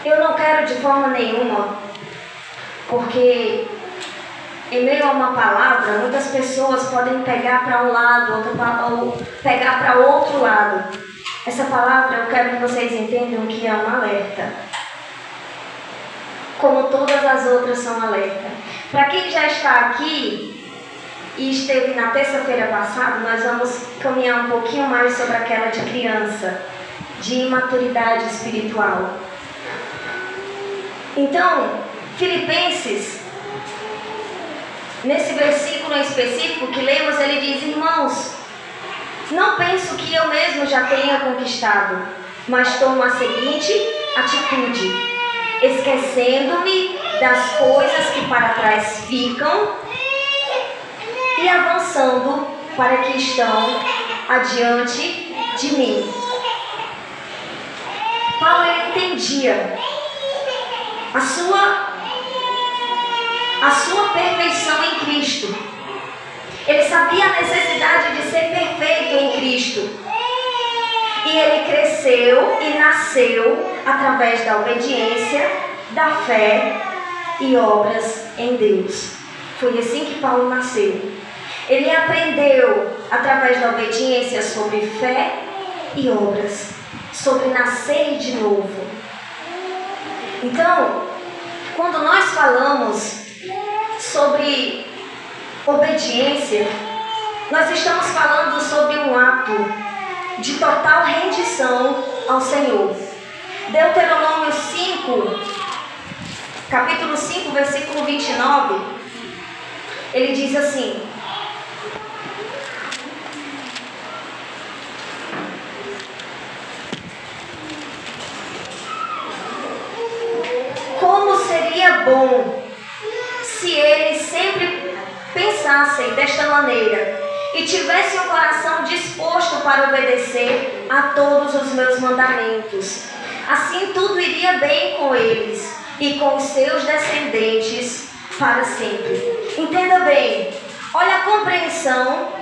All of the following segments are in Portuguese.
Eu não quero de forma nenhuma, porque em meio a uma palavra, muitas pessoas podem pegar para um lado, ou pegar para outro lado. Essa palavra eu quero que vocês entendam que é um alerta. Como todas as outras são alerta. Para quem já está aqui e esteve na terça-feira passada, nós vamos caminhar um pouquinho mais sobre aquela de criança, de imaturidade espiritual. Então, Filipenses, nesse versículo em específico que lemos, ele diz: irmãos, não penso que eu mesmo já tenha conquistado, mas tomo a seguinte atitude, esquecendo-me das coisas que para trás ficam e avançando para que estão adiante de mim. Paulo, ele entendia a sua perfeição em Cristo. Ele sabia a necessidade de ser perfeito em Cristo. E ele cresceu e nasceu através da obediência, da fé e obras em Deus. Foi assim que Paulo nasceu. Ele aprendeu através da obediência sobre fé e obras, sobre nascer de novo. Então, quando nós falamos sobre obediência, nós estamos falando sobre um ato de total rendição ao Senhor. Deuteronômio 5, capítulo 5, versículo 29, ele diz assim: como seria bom se eles sempre pensassem desta maneira e tivessem o coração disposto para obedecer a todos os meus mandamentos. Assim tudo iria bem com eles e com os seus descendentes para sempre. Entenda bem, olha a compreensão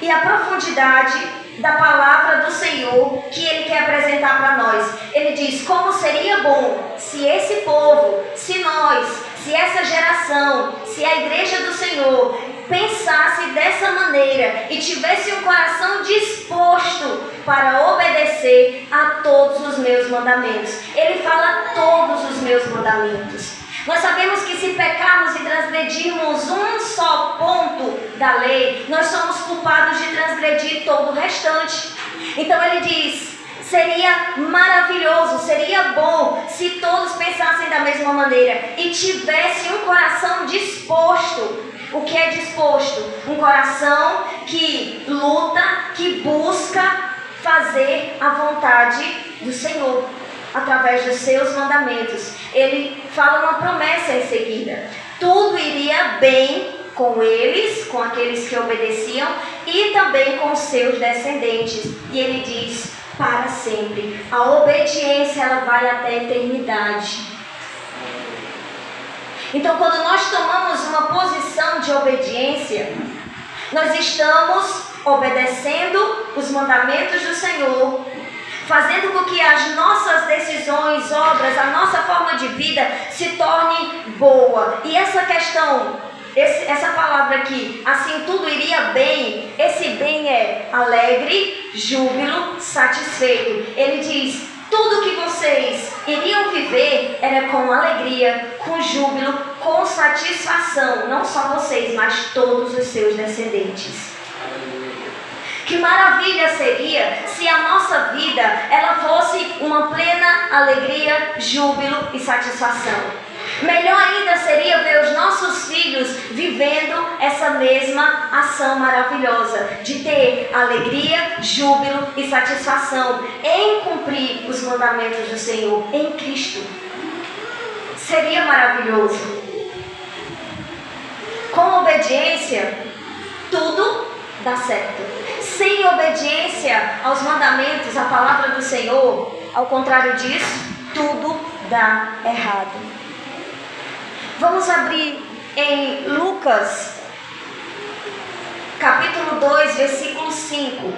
e a profundidade da palavra do Senhor que Ele quer apresentar para nós. Ele diz: como seria bom se esse povo, se nós, se essa geração, se a igreja do Senhor pensasse dessa maneira e tivesse um coração disposto para obedecer a todos os meus mandamentos. Ele fala todos os meus mandamentos. Nós sabemos que se pecarmos e transgredirmos um só ponto da lei, nós somos culpados de transgredir todo o restante. Então ele diz: seria maravilhoso, seria bom se todos pensassem da mesma maneira e tivessem um coração disposto. O que é disposto? Um coração que luta, que busca fazer a vontade do Senhor através dos seus mandamentos. Ele fala uma promessa em seguida: tudo iria bem com eles, com aqueles que obedeciam, e também com seus descendentes. E ele diz: para sempre. A obediência, ela vai até a eternidade. Então, quando nós tomamos uma posição de obediência, nós estamos obedecendo os mandamentos do Senhor, fazendo com que as nossas decisões, obras, a nossa forma de vida se torne boa. E essa questão, essa palavra aqui, assim tudo iria bem, esse bem é alegre, júbilo, satisfeito. Ele diz: tudo que vocês iriam viver era com alegria, com júbilo, com satisfação. Não só vocês, mas todos os seus descendentes. Que maravilha seria se a nossa vida ela fosse uma plena alegria, júbilo e satisfação. Melhor ainda seria ver os nossos filhos vivendo essa mesma ação maravilhosa de ter alegria, júbilo e satisfação em cumprir os mandamentos do Senhor em Cristo. Seria maravilhoso. Com obediência, tudo dá certo. Sem obediência aos mandamentos, à palavra do Senhor, ao contrário disso, tudo dá errado. Vamos abrir em Lucas, capítulo 2, versículo 5.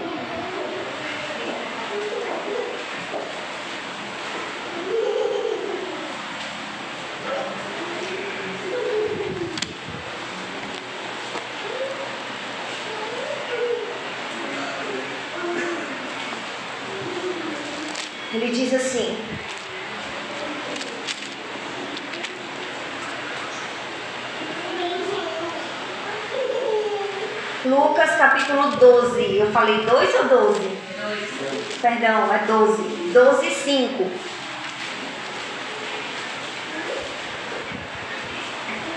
assim: Lucas capítulo 12. Eu falei 2 ou 12? 2. Perdão, é 12. 12, 5.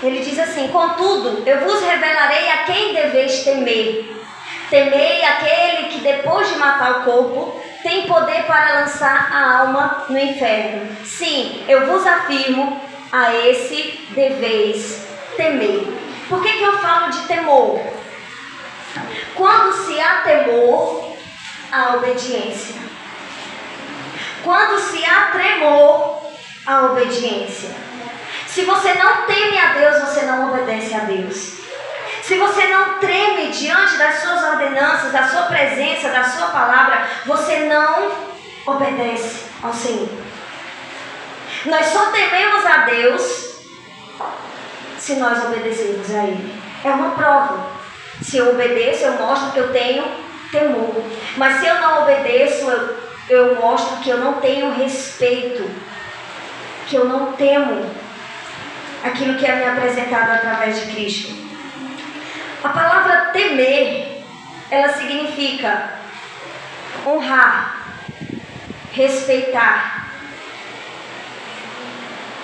Ele diz assim: contudo, eu vos revelarei a quem deveis temer. Temei aquele que depois de matar o corpo, tem poder para lançar a alma no inferno. Sim, eu vos afirmo, a esse deveis temer. Por que eu falo de temor? Quando se há temor, há obediência. Quando se há tremor, há obediência. Se você não teme a Deus, você não obedece a Deus. Se você não treme diante das suas ordenanças, da sua presença, da sua palavra, você não obedece ao Senhor. Nós só tememos a Deus se nós obedecermos a Ele. É uma prova. Se eu obedeço, eu mostro que eu tenho temor. Mas se eu não obedeço, eu mostro que eu não tenho respeito, que eu não temo aquilo que é me apresentado através de Cristo. A palavra temer, ela significa honrar, respeitar.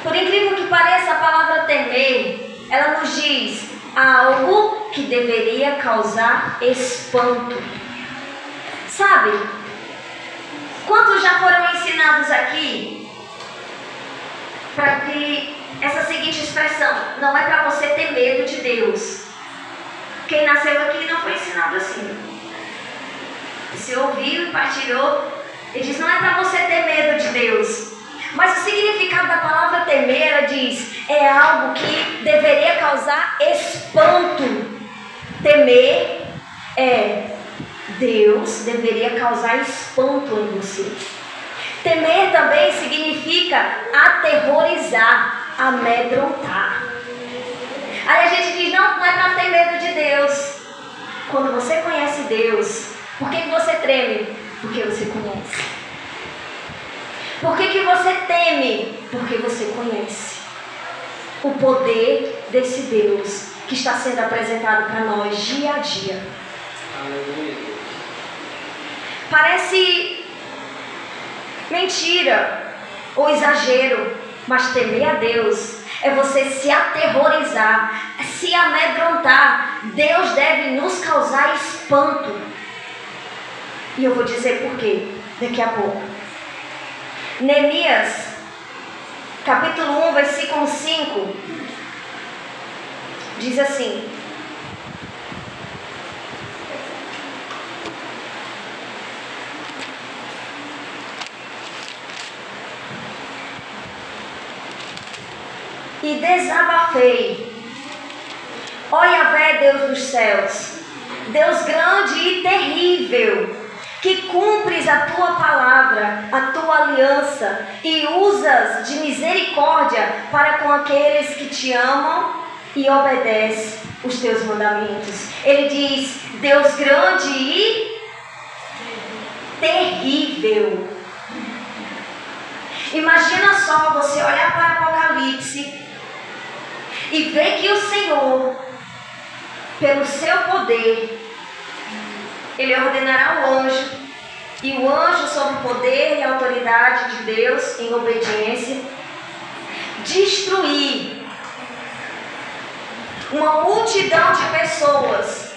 Por incrível que pareça, a palavra temer, ela nos diz algo que deveria causar espanto. Sabe? Quantos já foram ensinados aqui para que essa seguinte expressão: não é para você ter medo de Deus? Quem nasceu aqui não foi ensinado assim. Se ouviu e partilhou, ele diz: não é para você ter medo de Deus. Mas o significado da palavra temer, ela diz, é algo que deveria causar espanto. Temer é Deus deveria causar espanto em você. Temer também significa aterrorizar, amedrontar. Aí a gente diz: não é para ter medo de Deus. Quando você conhece Deus, por que você treme? Porque você conhece. Por que você teme? Porque você conhece o poder desse Deus que está sendo apresentado para nós dia a dia. Parece mentira ou exagero, mas temer a Deus é você se aterrorizar, se amedrontar. Deus deve nos causar espanto. E eu vou dizer por quê daqui a pouco. Neemias, capítulo 1, versículo 5, diz assim: e desabafei, ó Yahvé, Deus dos céus, Deus grande e terrível, que cumpres a tua palavra, a tua aliança, e usas de misericórdia para com aqueles que te amam e obedecem os teus mandamentos. Ele diz: Deus grande e terrível. Imagina só você olhar para o Apocalipse e ver que o Senhor, pelo seu poder, Ele ordenará o anjo, e o anjo, sob o poder e a autoridade de Deus, em obediência, destruir uma multidão de pessoas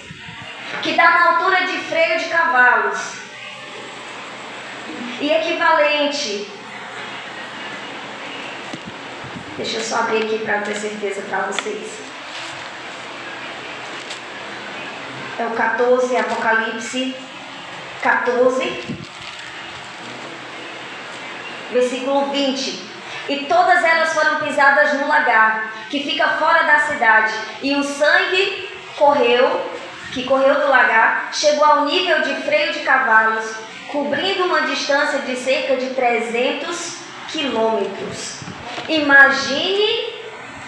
que dá na altura de freio de cavalos, e equivalente. Deixa eu só abrir aqui para ter certeza para vocês. É o 14, Apocalipse 14, versículo 20. E todas elas foram pisadas no lagar, que fica fora da cidade, e o sangue que correu do lagar, chegou ao nível de freio de cavalos, cobrindo uma distância de cerca de 300 quilômetros. Imagine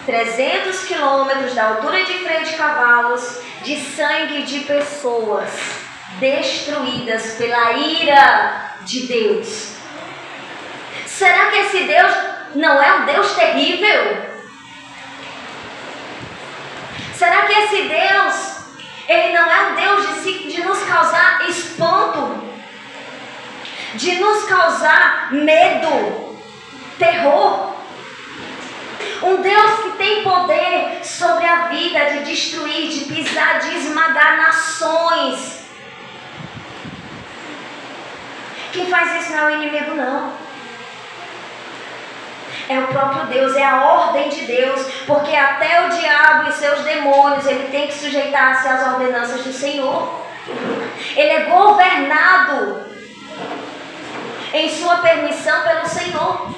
300 quilômetros da altura de freio de cavalos, de sangue de pessoas destruídas pela ira de Deus. Será que esse Deus não é um Deus terrível? Será que esse Deus, ele não é um Deus de nos causar espanto, de nos causar medo, terror? Um Deus que tem poder sobre a vida, de destruir, de pisar, de esmagar nações. Quem faz isso não é o inimigo, não. É o próprio Deus, é a ordem de Deus, porque até o diabo e seus demônios, ele tem que sujeitar-se às ordenanças do Senhor. Ele é governado em sua permissão pelo Senhor.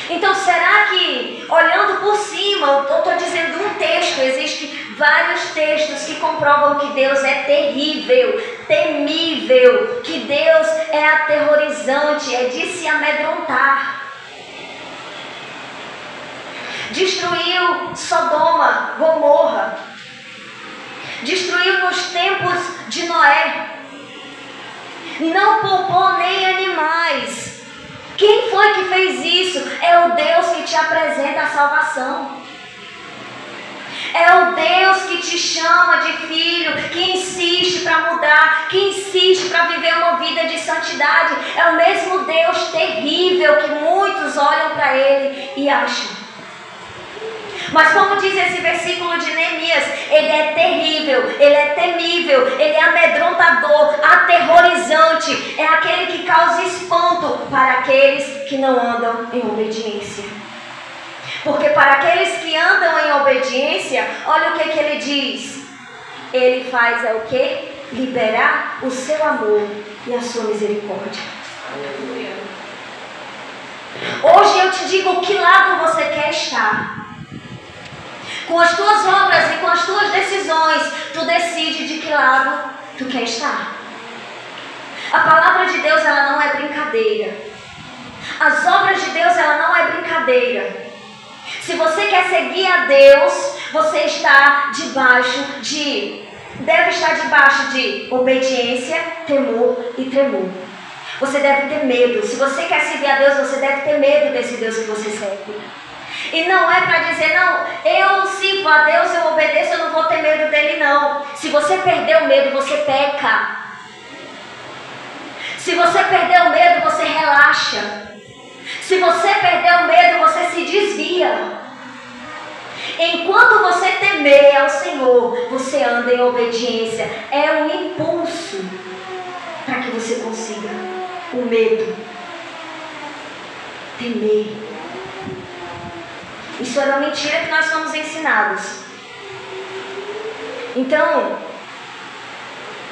Então, será que, olhando por cima, eu estou dizendo um texto, existem vários textos que comprovam que Deus é terrível, temível, que Deus é aterrorizante, é de se amedrontar. Destruiu Sodoma, Gomorra, destruiu nos tempos de Noé, não poupou nem animais. Quem foi que fez isso? É o Deus que te apresenta a salvação. É o Deus que te chama de filho, que insiste para mudar, que insiste para viver uma vida de santidade. É o mesmo Deus terrível que muitos olham para Ele e acham. Mas como diz esse versículo de Neemias, Ele é terrível, Ele é temível, Ele é amedrontador, aterrorizante. É aquele que causa espanto para aqueles que não andam em obediência. Porque para aqueles que andam em obediência, olha o que Ele diz. Ele faz o quê? Liberar o seu amor e a sua misericórdia. Hoje eu te digo que lado você quer estar. Com as tuas obras e com as tuas decisões, tu decide de que lado tu quer estar. A palavra de Deus, ela não é brincadeira. As obras de Deus, ela não é brincadeira. Se você quer seguir a Deus, você deve estar debaixo de obediência, temor e tremor. Você deve ter medo. Se você quer seguir a Deus, você deve ter medo desse Deus que você segue. E não é para dizer, não, eu sirvo a Deus, eu obedeço, eu não vou ter medo dele, não. Se você perder o medo, você peca. Se você perder o medo, você relaxa. Se você perder o medo, você se desvia. Enquanto você temer ao Senhor, você anda em obediência. É um impulso para que você consiga o medo. Temer. Isso é uma mentira que nós somos ensinados. Então,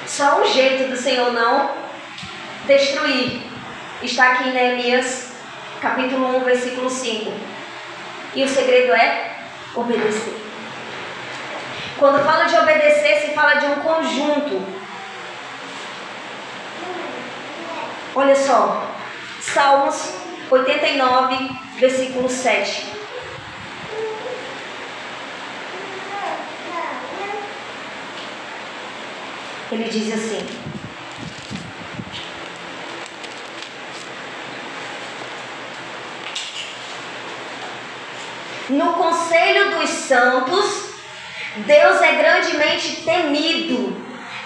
só um jeito do Senhor não destruir está aqui em Neemias, capítulo 1, versículo 5. E o segredo é obedecer. Quando fala de obedecer, se fala de um conjunto. Olha só, Salmos 89, versículo 7. Ele diz assim: no conselho dos santos, Deus é grandemente temido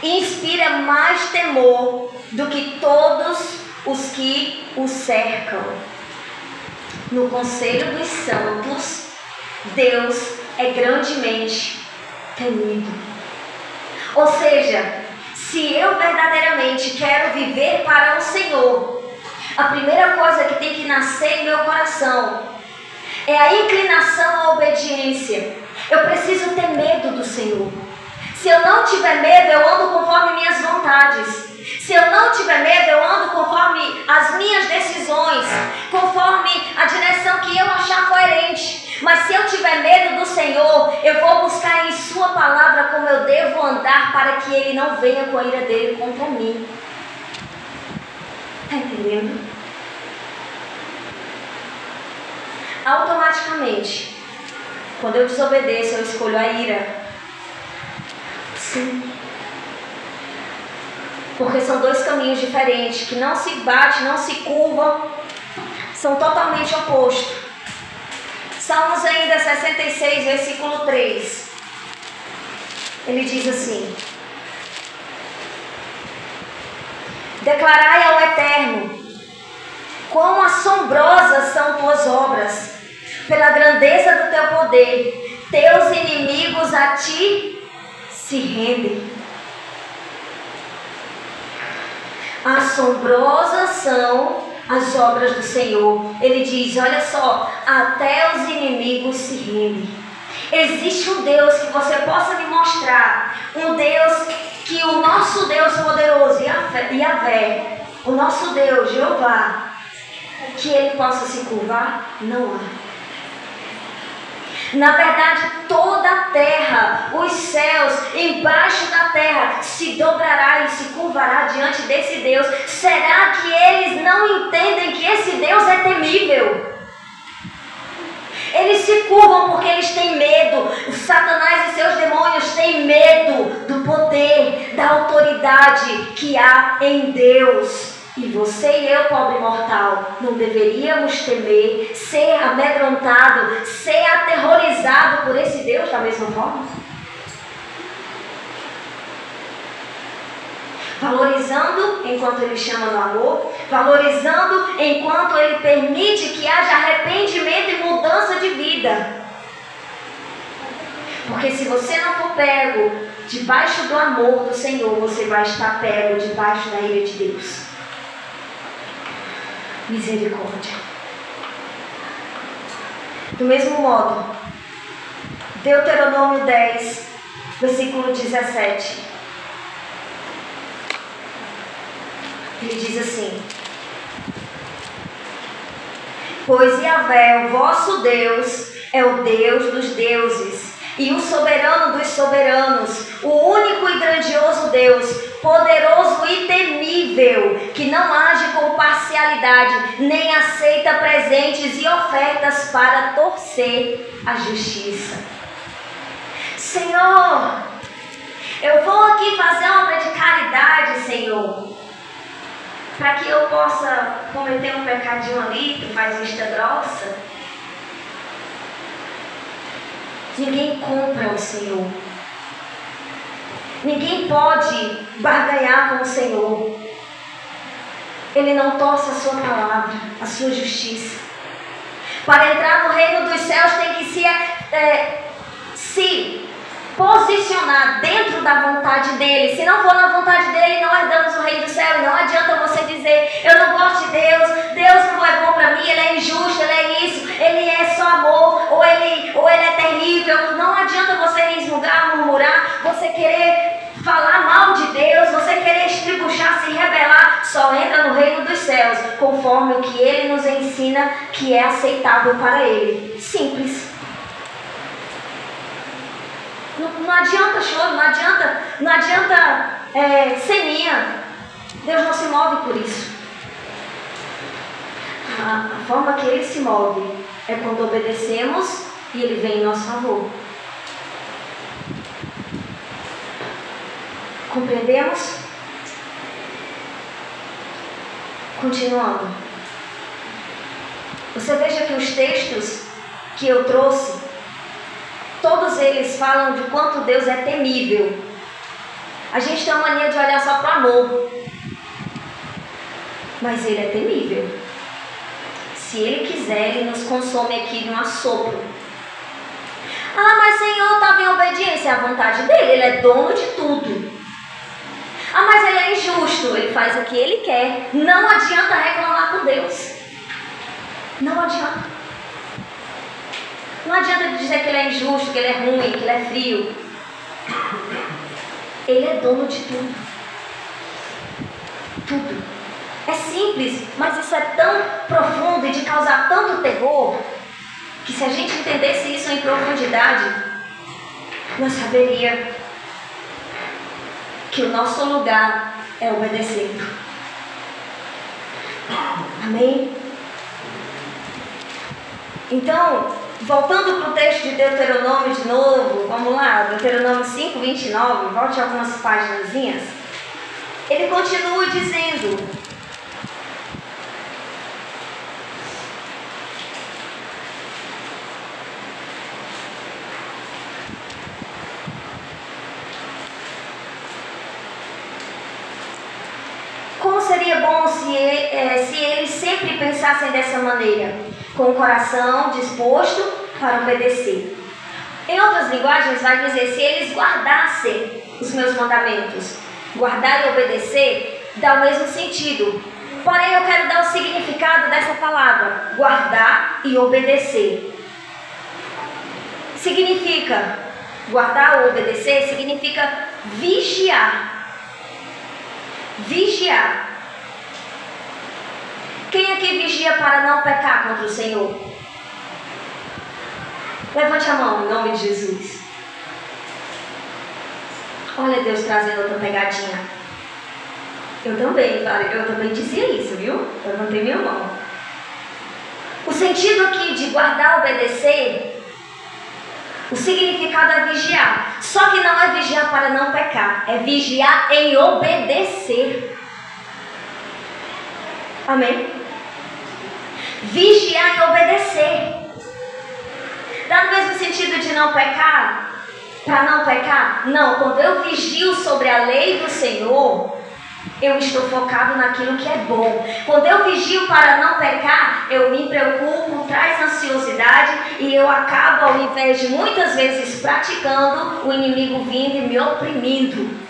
e inspira mais temor do que todos os que o cercam. No conselho dos santos, Deus é grandemente temido. Ou seja, se eu verdadeiramente quero viver para o Senhor, a primeira coisa que tem que nascer em meu coração é a inclinação à obediência. Eu preciso ter medo do Senhor. Se eu não tiver medo, eu ando conforme minhas vontades. Se eu não tiver medo, eu ando conforme as minhas decisões, conforme a direção que eu achar coerente. Mas se eu tiver medo do Senhor, eu vou buscar em Sua palavra como eu devo andar para que Ele não venha com a ira dele contra mim. Está entendendo? Automaticamente, quando eu desobedeço, eu escolho a ira. Sim. Porque são dois caminhos diferentes, que não se batem, não se curvam. são totalmente opostos. Salmos ainda 66, versículo 3. Ele diz assim: declarai ao Eterno, quão assombrosas são tuas obras, pela grandeza do teu poder, teus inimigos a ti se rendem. Assombrosas são as obras do Senhor. Ele diz, olha só, até os inimigos se rendem. Existe um Deus que você possa me mostrar, um Deus que o nosso Deus poderoso, Yahvé, o nosso Deus, Jeová, que ele possa se curvar? Não há. Na verdade, toda a terra, os céus, embaixo da terra, se dobrará e se curvará diante desse Deus. Será que eles não entendem que esse Deus é temível? Eles se curvam porque eles têm medo. Satanás e seus demônios têm medo do poder, da autoridade que há em Deus. E você e eu, pobre mortal, não deveríamos temer, ser amedrontado, ser aterrorizado por esse Deus da mesma forma? Valorizando enquanto ele chama no amor, valorizando enquanto ele permite que haja arrependimento e mudança de vida. Porque se você não for pego debaixo do amor do Senhor, você vai estar pego debaixo da ira de Deus. Misericórdia. Do mesmo modo, Deuteronômio 10, versículo 17. Ele diz assim: pois Yahvé, o vosso Deus, é o Deus dos deuses e o soberano dos soberanos, o único e grandioso Deus, poderoso e temível, que não age com parcialidade, nem aceita presentes e ofertas para torcer a justiça. Senhor, eu vou aqui fazer uma obra de caridade, Senhor, para que eu possa cometer um pecadinho ali, tu faz vista grossa. Ninguém compra o Senhor. Ninguém pode barganhar com o Senhor. Ele não torce a sua palavra, a sua justiça. Para entrar no reino dos céus tem que se posicionar dentro da vontade dele. Se não for na vontade dele, não herdamos o reino do céu. E não adianta você dizer, eu não gosto de Deus, Deus não é bom para mim, ele é injusto, ele é isso, ele é só amor, ou ele é terrível. Não adianta você resmungar, murmurar, você querer falar mal de Deus, você querer estribuchar, se rebelar. Só entra no reino dos céus conforme o que ele nos ensina que é aceitável para ele. Simples. Não adianta choro, não adianta ceninha. Deus não se move por isso. A forma que ele se move é quando obedecemos e ele vem em nosso favor. Compreendemos? Continuando. Você veja que os textos que eu trouxe, todos eles falam de quanto Deus é temível. A gente tem a mania de olhar só para o amor. Mas ele é temível. Se ele quiser, ele nos consome aqui de um assopro. Ah, mas Senhor, estava em obediência à vontade dele. Ele é dono de tudo. Ah, mas ele é injusto. Ele faz o que ele quer. Não adianta reclamar com Deus. Não adianta. Não adianta dizer que ele é injusto, que ele é ruim, que ele é frio. Ele é dono de tudo. Tudo. É simples, mas isso é tão profundo e de causar tanto terror, que se a gente entendesse isso em profundidade, nós saberíamos que o nosso lugar é obedecer. Amém? Então, voltando para o texto de Deuteronômio de novo, vamos lá, Deuteronômio 5, 29, volte algumas páginas. Ele continua dizendo: bom se eles sempre pensassem dessa maneira, com o coração disposto para obedecer. Em outras linguagens vai dizer, se eles guardassem os meus mandamentos. Guardar e obedecer dá o mesmo sentido. Porém, eu quero dar o significado dessa palavra, guardar e obedecer. Significa, guardar ou obedecer, significa vigiar. Vigiar. Quem aqui vigia para não pecar contra o Senhor? Levante a mão em nome de Jesus. Olha Deus trazendo outra pegadinha. Eu também dizia isso, viu? Eu levantei minha mão. O sentido aqui de guardar, obedecer, o significado é vigiar. Só que não é vigiar para não pecar, é vigiar em obedecer. Amém? Vigiar e obedecer. Dá no mesmo sentido de não pecar? Para não pecar? Não, quando eu vigio sobre a lei do Senhor, eu estou focado naquilo que é bom. Quando eu vigio para não pecar, eu me preocupo, traz ansiosidade e eu acabo, ao invés de muitas vezes praticando, o inimigo vindo e me oprimindo.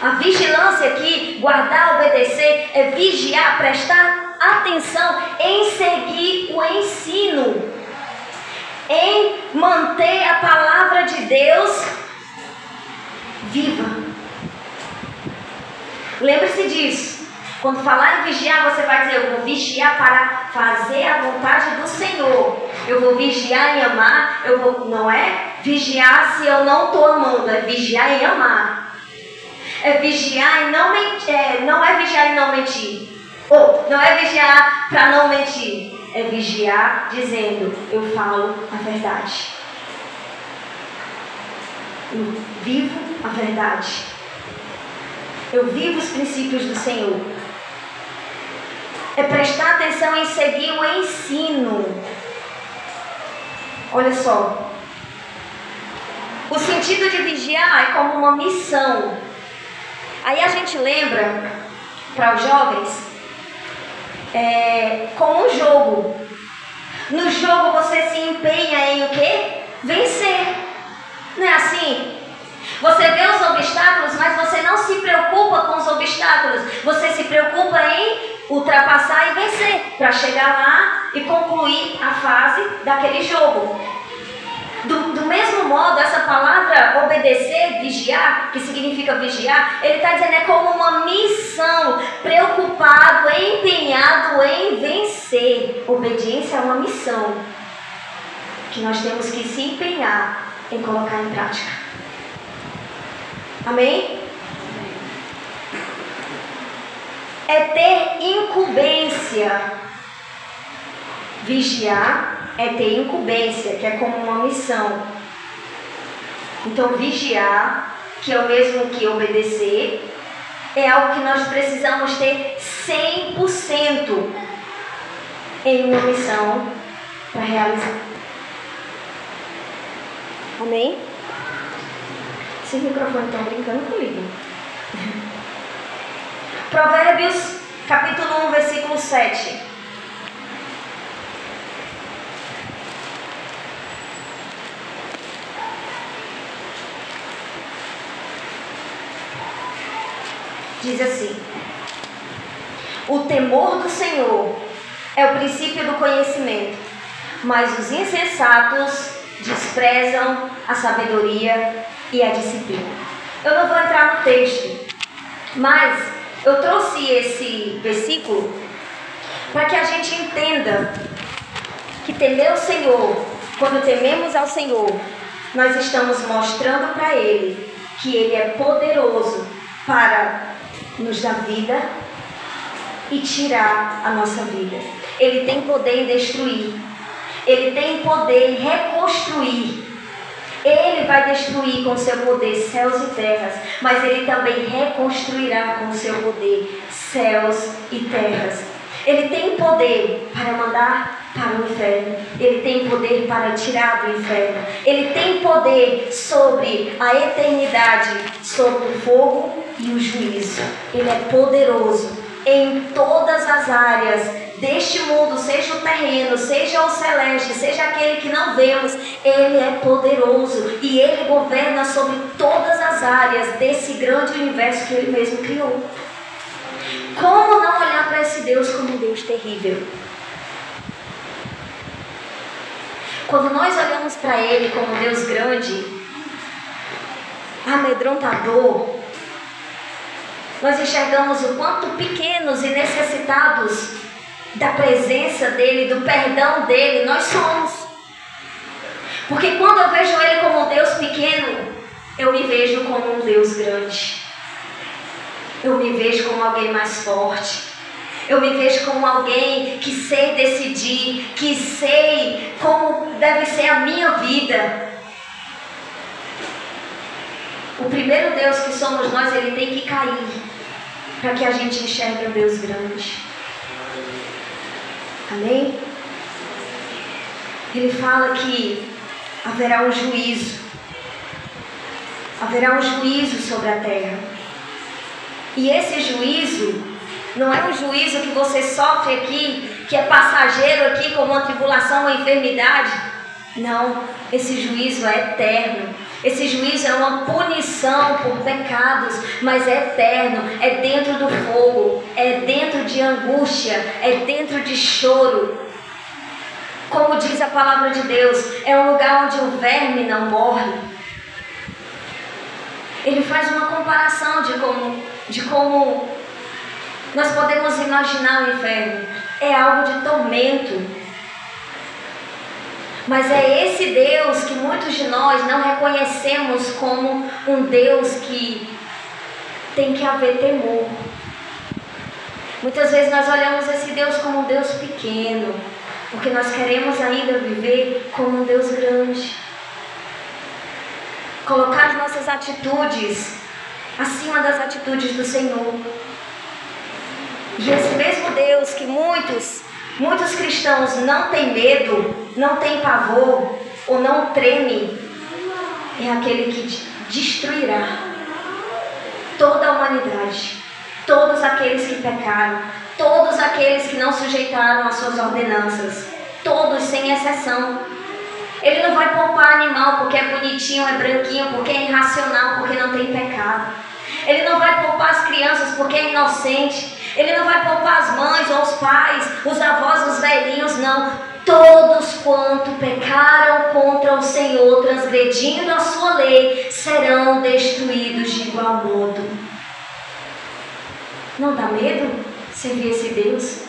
A vigilância aqui, guardar, obedecer, é vigiar, prestar atenção em seguir o ensino, em manter a palavra de Deus viva. Lembre-se disso. Quando falar em vigiar, você vai dizer, eu vou vigiar para fazer a vontade do Senhor. Eu vou vigiar em amar, não é vigiar se eu não estou amando, é vigiar em amar. É vigiar e não mentir. Não é vigiar e não mentir. Ou não é vigiar para não mentir. É vigiar dizendo, eu falo a verdade. Eu vivo a verdade. Eu vivo os princípios do Senhor. É prestar atenção em seguir o ensino. Olha só. O sentido de vigiar é como uma missão. Aí a gente lembra, para os jovens, como um jogo. No jogo você se empenha em o quê? Vencer. Não é assim? Você vê os obstáculos, mas você não se preocupa com os obstáculos. Você se preocupa em ultrapassar e vencer, para chegar lá e concluir a fase daquele jogo. Do mesmo modo, essa palavra obedecer, vigiar, que significa vigiar, ele está dizendo é como uma missão, preocupado, empenhado em vencer. Obediência é uma missão que nós temos que se empenhar em colocar em prática. Amém? É ter incumbência. Vigiar é ter incumbência, que é como uma missão. Então, vigiar, que é o mesmo que obedecer, é algo que nós precisamos ter 100% em uma missão para realizar. Amém? Esse microfone está brincando comigo. Provérbios, capítulo 1, versículo 7. Diz assim: o temor do Senhor é o princípio do conhecimento, mas os insensatos desprezam a sabedoria e a disciplina. Eu não vou entrar no texto, mas eu trouxe esse versículo para que a gente entenda que temer o Senhor, quando tememos ao Senhor, nós estamos mostrando para Ele que Ele é poderoso para nos dar vida e tirar a nossa vida. Ele tem poder em destruir. Ele tem poder em reconstruir. Ele vai destruir com seu poder céus e terras, mas Ele também reconstruirá com seu poder céus e terras. Ele tem poder para mandar para o inferno. Ele tem poder para tirar do inferno. Ele tem poder sobre a eternidade, sobre o fogo e o juízo. Ele é poderoso em todas as áreas deste mundo, seja o terreno, seja o celeste, seja aquele que não vemos. Ele é poderoso e Ele governa sobre todas as áreas desse grande universo que Ele mesmo criou. Como não olhar para esse Deus como um Deus terrível? Quando nós olhamos para Ele como Deus grande, amedrontador, nós enxergamos o quanto pequenos e necessitados da presença dEle, do perdão dEle, nós somos. Porque quando eu vejo Ele como um Deus pequeno, eu me vejo como um Deus grande. Eu me vejo como alguém mais forte. Eu me vejo como alguém que sei decidir, que sei como deve ser a minha vida. O primeiro Deus que somos nós, ele tem que cair para que a gente enxergue um Deus grande. Amém? Ele fala que haverá um juízo. Haverá um juízo sobre a terra. E esse juízo não é um juízo que você sofre aqui, que é passageiro aqui, como uma tribulação, uma enfermidade. Não, esse juízo é eterno. Esse juízo é uma punição por pecados, mas é eterno, é dentro do fogo, é dentro de angústia, é dentro de choro. Como diz a palavra de Deus, é um lugar onde o verme não morre. Ele faz uma comparação de como nós podemos imaginar o inferno. É algo de tormento. Mas é esse Deus que muitos de nós não reconhecemos como um Deus que tem que haver temor. Muitas vezes nós olhamos esse Deus como um Deus pequeno, porque nós queremos ainda viver como um Deus grande. Colocar as nossas atitudes acima das atitudes do Senhor. E esse mesmo Deus que muitos cristãos não têm medo, não têm pavor ou não tremem, é aquele que destruirá toda a humanidade, todos aqueles que pecaram, todos aqueles que não sujeitaram às suas ordenanças, todos sem exceção. Ele não vai poupar animal porque é bonitinho, é branquinho, porque é irracional, porque não tem pecado. Ele não vai poupar as crianças porque é inocente. Ele não vai poupar as mães ou os pais, os avós, os velhinhos, não. Todos quanto pecaram contra o Senhor, transgredindo a sua lei, serão destruídos de igual modo. Não dá medo servir esse Deus?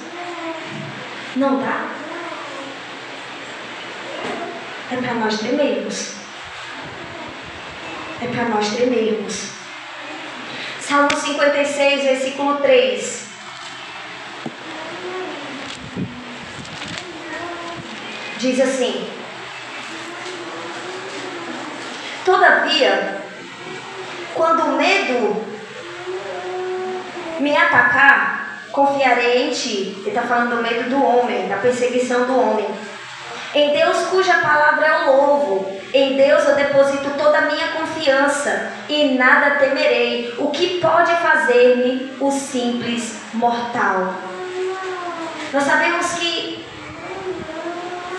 Não dá? É para nós tremermos. É para nós tremermos. Salmo 56, versículo 3. Diz assim: todavia, quando o medo me atacar, confiarei em ti. Ele está falando do medo do homem, da perseguição do homem. Em Deus cuja palavra eu louvo, em Deus eu deposito toda a minha confiança e nada temerei. O que pode fazer-me o simples mortal? Nós sabemos que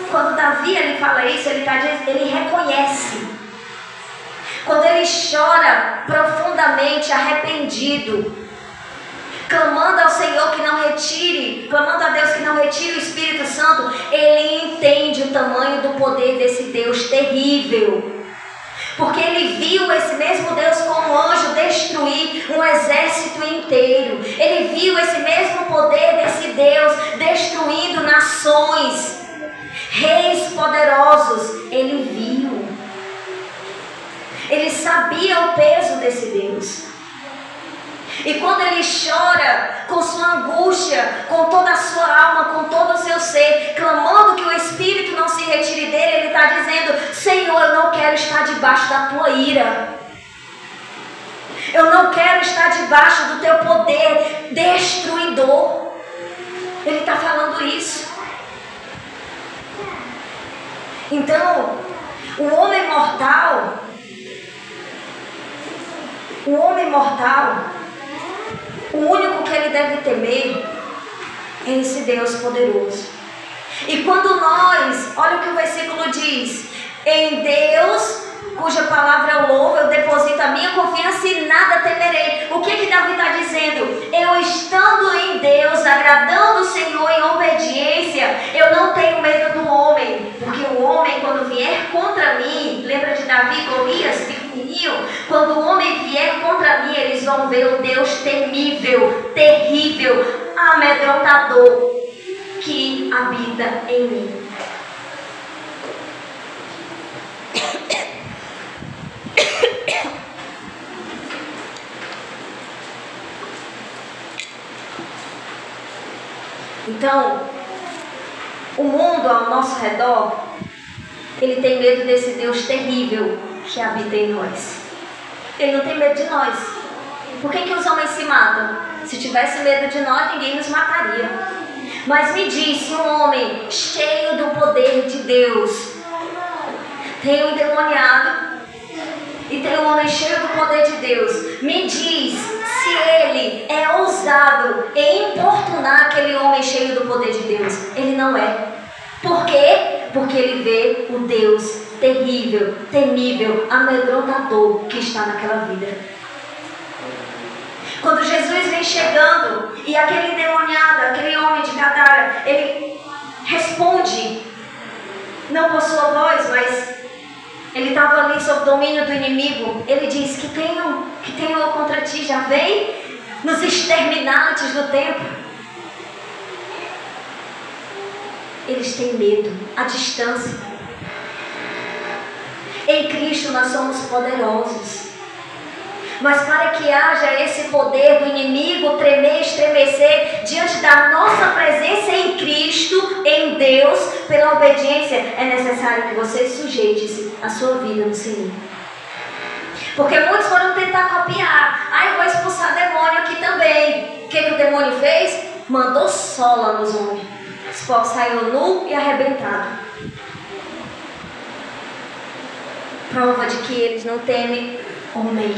quando Davi ele fala isso, ele reconhece. Quando ele chora profundamente, arrependido, clamando ao Senhor que não retire, clamando a Deus que não retire o Espírito Santo, ele entende o tamanho do poder desse Deus terrível. Porque ele viu esse mesmo Deus como anjo destruir um exército inteiro. Ele viu esse mesmo poder desse Deus destruindo nações, reis poderosos. Ele viu. Ele sabia o peso desse Deus. E quando ele chora com sua angústia, com toda a sua alma, com todo o seu ser, clamando que o Espírito não se retire dele, ele está dizendo: Senhor, eu não quero estar debaixo da tua ira. Eu não quero estar debaixo do teu poder destruidor. Ele está falando isso. Então, o homem mortal o único que ele deve temer é esse Deus poderoso. E quando nós, olha o que o versículo diz: em Deus, cuja palavra eu louvo, eu deposito a minha confiança e nada temerei. O que Davi está dizendo? Eu estando em Deus, agradando o Senhor em obediência, eu não tenho medo do homem. Porque o homem, quando vier contra mim, lembra de Davi, Golias, pequenininho? Quando o homem vier contra mim, eles vão ver o Deus temível, terrível, amedrontador que habita em mim. Então, o mundo ao nosso redor, ele tem medo desse Deus terrível que habita em nós. Ele não tem medo de nós. Por que os homens se matam? Se tivesse medo de nós, ninguém nos mataria. Mas me diz, se um homem cheio do poder de Deus tem um endemoniado e tem um homem cheio do poder de Deus, me diz se ele é ousado em importunar aquele homem cheio do poder de Deus. Ele não é. Por quê? Porque ele vê o Deus terrível, temível, amedrontador que está naquela vida. Quando Jesus vem chegando e aquele endemoniado, aquele homem de Gadara, ele responde, não por sua voz, mas ele estava ali sob domínio do inimigo. Ele diz: que tenho eu contra ti, já vem nos exterminar antes do tempo. Eles têm medo, a distância. Em Cristo nós somos poderosos. Mas para que haja esse poder do inimigo tremer, estremecer diante da nossa presença em Cristo, em Deus, pela obediência, é necessário que você sujeite-se a sua vida no Senhor. Porque muitos foram tentar copiar. Eu vou expulsar demônio aqui também. O que o demônio fez? Mandou sola nos homens. Os povos saíram nu e arrebentado. Prova de que eles não temem homem.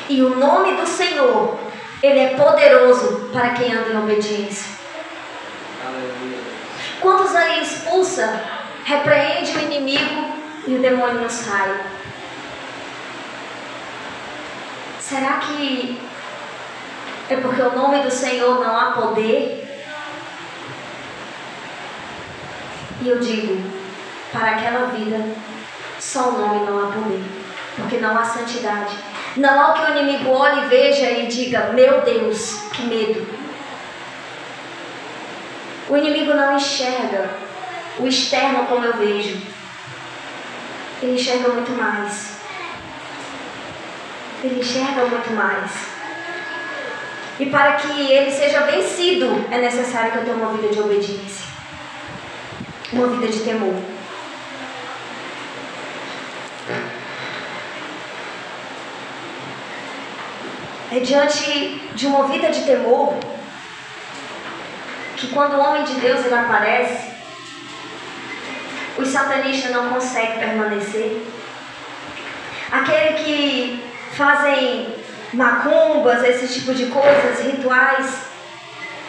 E o nome do Senhor, ele é poderoso para quem anda em obediência. Aleluia. Quantos aí expulsa, repreende o inimigo e o demônio não sai? Será que é porque o nome do Senhor não há poder? E eu digo, para aquela vida, só o nome não há poder, porque não há santidade. Não há o que o inimigo olhe e veja e diga: meu Deus, que medo. O inimigo não enxerga o externo como eu vejo. Ele enxerga muito mais. Ele enxerga muito mais. E para que ele seja vencido, é necessário que eu tenha uma vida de obediência. Uma vida de temor. É diante de uma vida de temor que quando o homem de Deus ele aparece, os satanistas não conseguem permanecer. Aquele que fazem macumbas, esse tipo de coisas, rituais,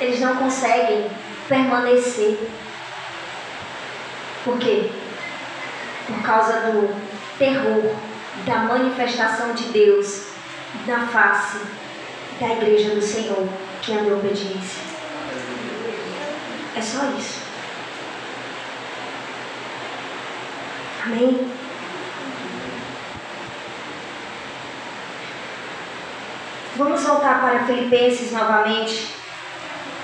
eles não conseguem permanecer. Por quê? Por causa do terror, da manifestação de Deus na face da igreja do Senhor, que anda em obediência. É só isso. Amém? Vamos voltar para Filipenses novamente,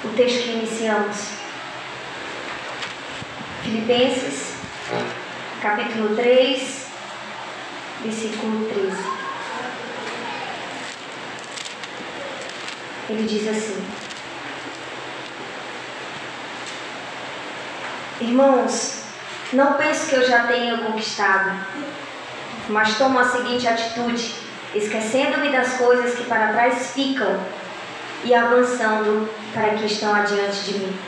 o texto que iniciamos. Filipenses, capítulo 3, versículo 13. Ele diz assim: irmãos, não penso que eu já tenha conquistado, mas tomo a seguinte atitude, esquecendo-me das coisas que para trás ficam e avançando para que estão adiante de mim.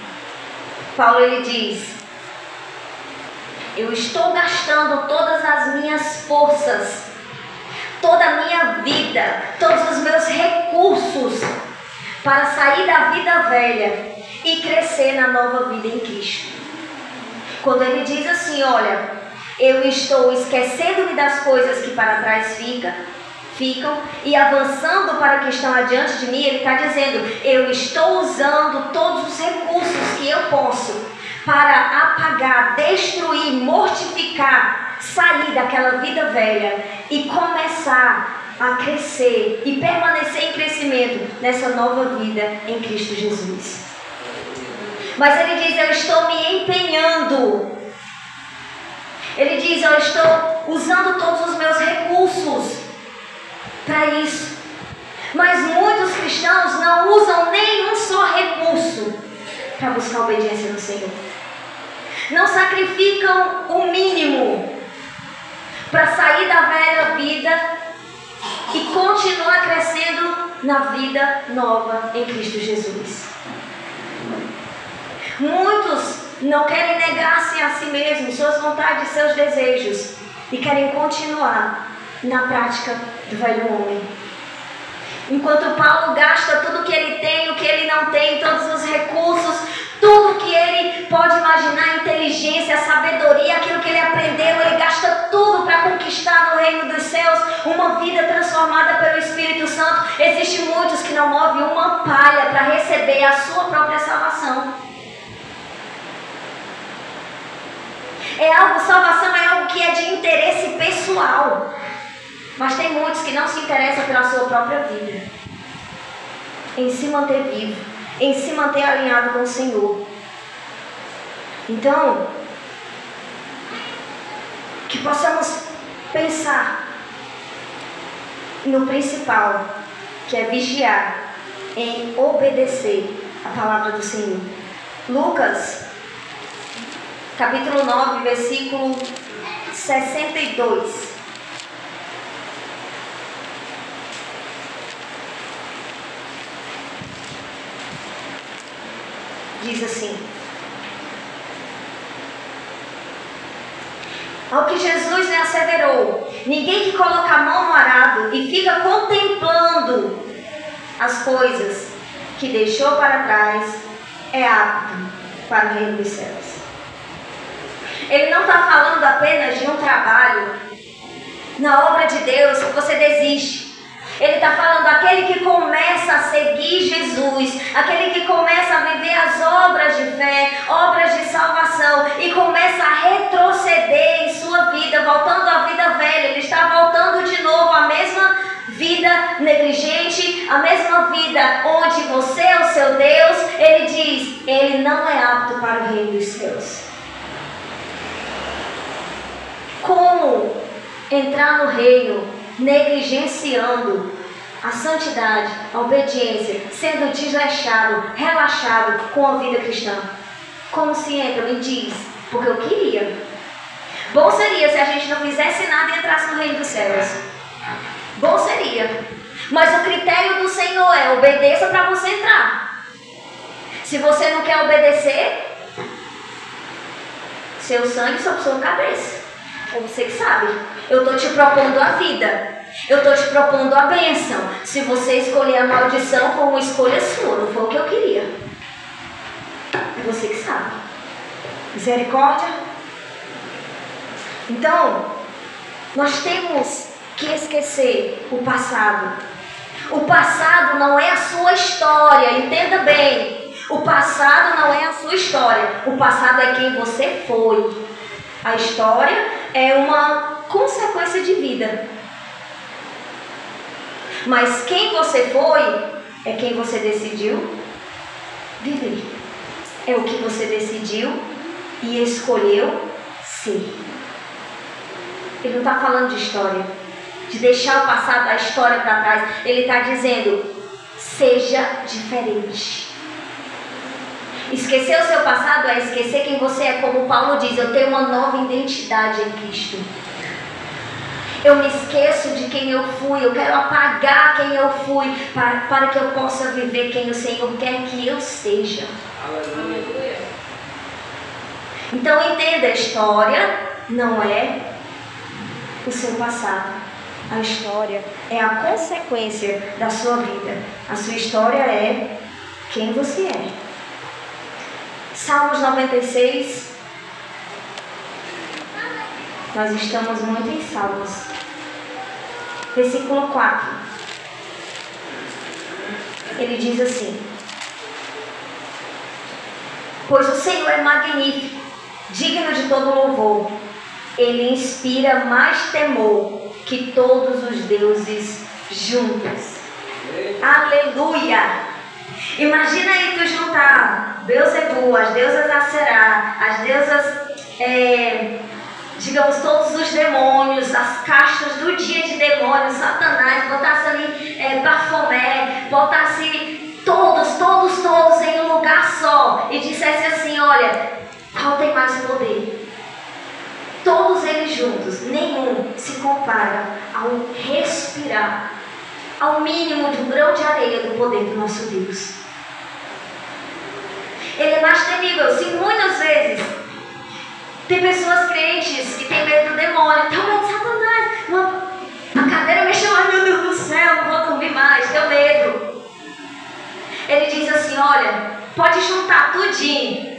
Paulo ele diz: eu estou gastando todas as minhas forças toda a minha vida, todos os meus recursos para sair da vida velha e crescer na nova vida em Cristo. Quando ele diz assim, olha, eu estou esquecendo-me das coisas que para trás ficam e avançando para que estão adiante de mim, ele está dizendo, eu estou usando todos os recursos que eu posso para apagar, destruir, mortificar, sair daquela vida velha e começar a crescer e permanecer em crescimento nessa nova vida em Cristo Jesus. Mas ele diz, eu estou me empenhando. Ele diz, eu estou usando todos os meus recursos para isso. Mas muitos cristãos não usam nenhum só recurso para buscar a obediência do Senhor. Não sacrificam o mínimo para sair da velha vida e continuar crescendo na vida nova em Cristo Jesus. Muitos não querem negar-se a si mesmos, suas vontades, seus desejos, e querem continuar na prática do velho homem. Enquanto Paulo gasta tudo que ele tem, o que ele não tem, todos os recursos, tudo que ele pode imaginar, inteligência, sabedoria, aquilo que ele aprendeu, ele gasta tudo para conquistar no reino dos céus uma vida transformada pelo Espírito Santo. Existem muitos que não movem uma palha para receber a sua própria salvação. Salvação é algo que é de interesse pessoal. Mas tem muitos que não se interessam pela sua própria vida, em se manter vivo, em se manter alinhado com o Senhor. Então, que possamos pensar no principal, que é vigiar, em obedecer a palavra do Senhor. Lucas, capítulo 9, versículo 62. Diz assim: ao que Jesus lhe asseverou, ninguém que coloca a mão no arado e fica contemplando as coisas que deixou para trás é apto para o reino dos céus. Ele não está falando apenas de um trabalho na obra de Deus que você desiste. Ele está falando daquele que começa a seguir Jesus, aquele que começa a viver as obras de fé, obras de salvação e começa a retroceder em sua vida, voltando à vida velha. Ele está voltando de novo à mesma vida negligente, a mesma vida onde você é o seu Deus. Ele diz, ele não é apto para o reino dos céus. Como entrar no reino negligenciando a santidade, a obediência, sendo desleixado, relaxado com a vida cristã? Como se entra? Me diz, porque eu queria. Bom seria se a gente não fizesse nada e entrasse no reino dos céus. Bom seria. Mas o critério do Senhor é obedeça para você entrar. Se você não quer obedecer, seu sangue sobre sua cabeça. É você que sabe. Eu estou te propondo a vida. Eu estou te propondo a bênção. Se você escolher a maldição, foi uma escolha sua, não foi o que eu queria. É você que sabe. Misericórdia. Então, nós temos que esquecer o passado. O passado não é a sua história, entenda bem. O passado não é a sua história. O passado é quem você foi. A história é uma consequência de vida. Mas quem você foi é quem você decidiu viver. É o que você decidiu e escolheu ser. Ele não está falando de história, de deixar o passado, a história para trás. Ele está dizendo, seja diferente. Esquecer o seu passado é esquecer quem você é. Como Paulo diz, eu tenho uma nova identidade em Cristo. Eu me esqueço de quem eu fui. Eu quero apagar quem eu fui para que eu possa viver quem o Senhor quer que eu seja. Aleluia. Então entenda, a história não é o seu passado. A história é a consequência da sua vida. A sua história é quem você é. Salmos 96. Nós estamos muito em Salmos. Versículo 4. Ele diz assim: pois o Senhor é magnífico, digno de todo louvor. Ele inspira mais temor que todos os deuses juntos. Aleluia! Imagina aí tu juntar Beelzebul, as deusas Aserá, as deusas, digamos, todos os demônios, as castas do dia de demônios, Satanás, botasse ali Bafomé, botasse todos em um lugar só e dissesse assim: olha, qual tem mais poder? Todos eles juntos, nenhum se compara ao respirar, ao mínimo de um grão de areia do poder do nosso Deus. Ele é mais temível. Se muitas vezes tem pessoas crentes que têm medo do demônio, tem medo de Satanás, a cadeira mexeu, ai meu Deus do céu, não vou dormir mais, tenho medo. Ele diz assim: olha, pode juntar tudinho.